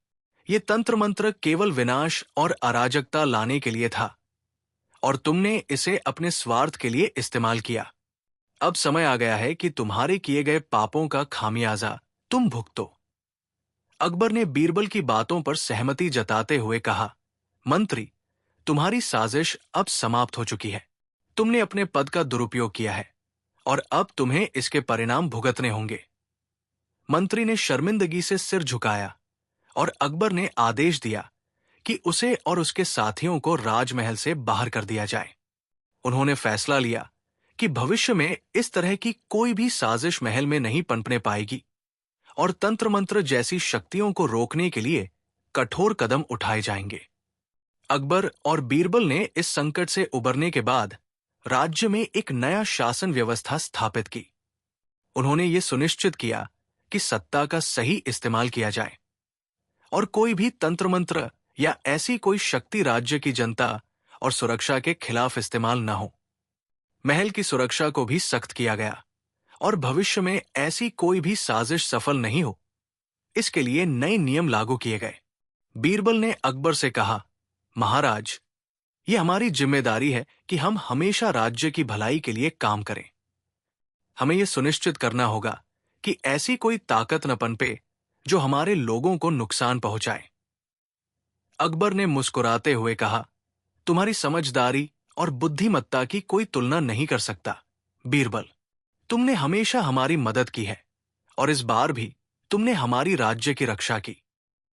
यह तंत्र मंत्र केवल विनाश और अराजकता लाने के लिए था और तुमने इसे अपने स्वार्थ के लिए इस्तेमाल किया। अब समय आ गया है कि तुम्हारे किए गए पापों का खामियाजा तुम भुगतो। अकबर ने बीरबल की बातों पर सहमति जताते हुए कहा, मंत्री, तुम्हारी साजिश अब समाप्त हो चुकी है। तुमने अपने पद का दुरुपयोग किया है और अब तुम्हें इसके परिणाम भुगतने होंगे। मंत्री ने शर्मिंदगी से सिर झुकाया और अकबर ने आदेश दिया कि उसे और उसके साथियों को राजमहल से बाहर कर दिया जाए। उन्होंने फैसला लिया कि भविष्य में इस तरह की कोई भी साजिश महल में नहीं पनपने पाएगी और तंत्र मंत्र जैसी शक्तियों को रोकने के लिए कठोर कदम उठाए जाएंगे। अकबर और बीरबल ने इस संकट से उबरने के बाद राज्य में एक नया शासन व्यवस्था स्थापित की। उन्होंने ये सुनिश्चित किया कि सत्ता का सही इस्तेमाल किया जाए और कोई भी तंत्र मंत्र या ऐसी कोई शक्ति राज्य की जनता और सुरक्षा के खिलाफ इस्तेमाल न हो। महल की सुरक्षा को भी सख्त किया गया और भविष्य में ऐसी कोई भी साजिश सफल नहीं हो, इसके लिए नए नियम लागू किए गए। बीरबल ने अकबर से कहा, महाराज, ये हमारी जिम्मेदारी है कि हम हमेशा राज्य की भलाई के लिए काम करें। हमें यह सुनिश्चित करना होगा कि ऐसी कोई ताकत न पनपे जो हमारे लोगों को नुकसान पहुंचाए। अकबर ने मुस्कुराते हुए कहा, तुम्हारी समझदारी और बुद्धिमत्ता की कोई तुलना नहीं कर सकता बीरबल। तुमने हमेशा हमारी मदद की है और इस बार भी तुमने हमारी राज्य की रक्षा की।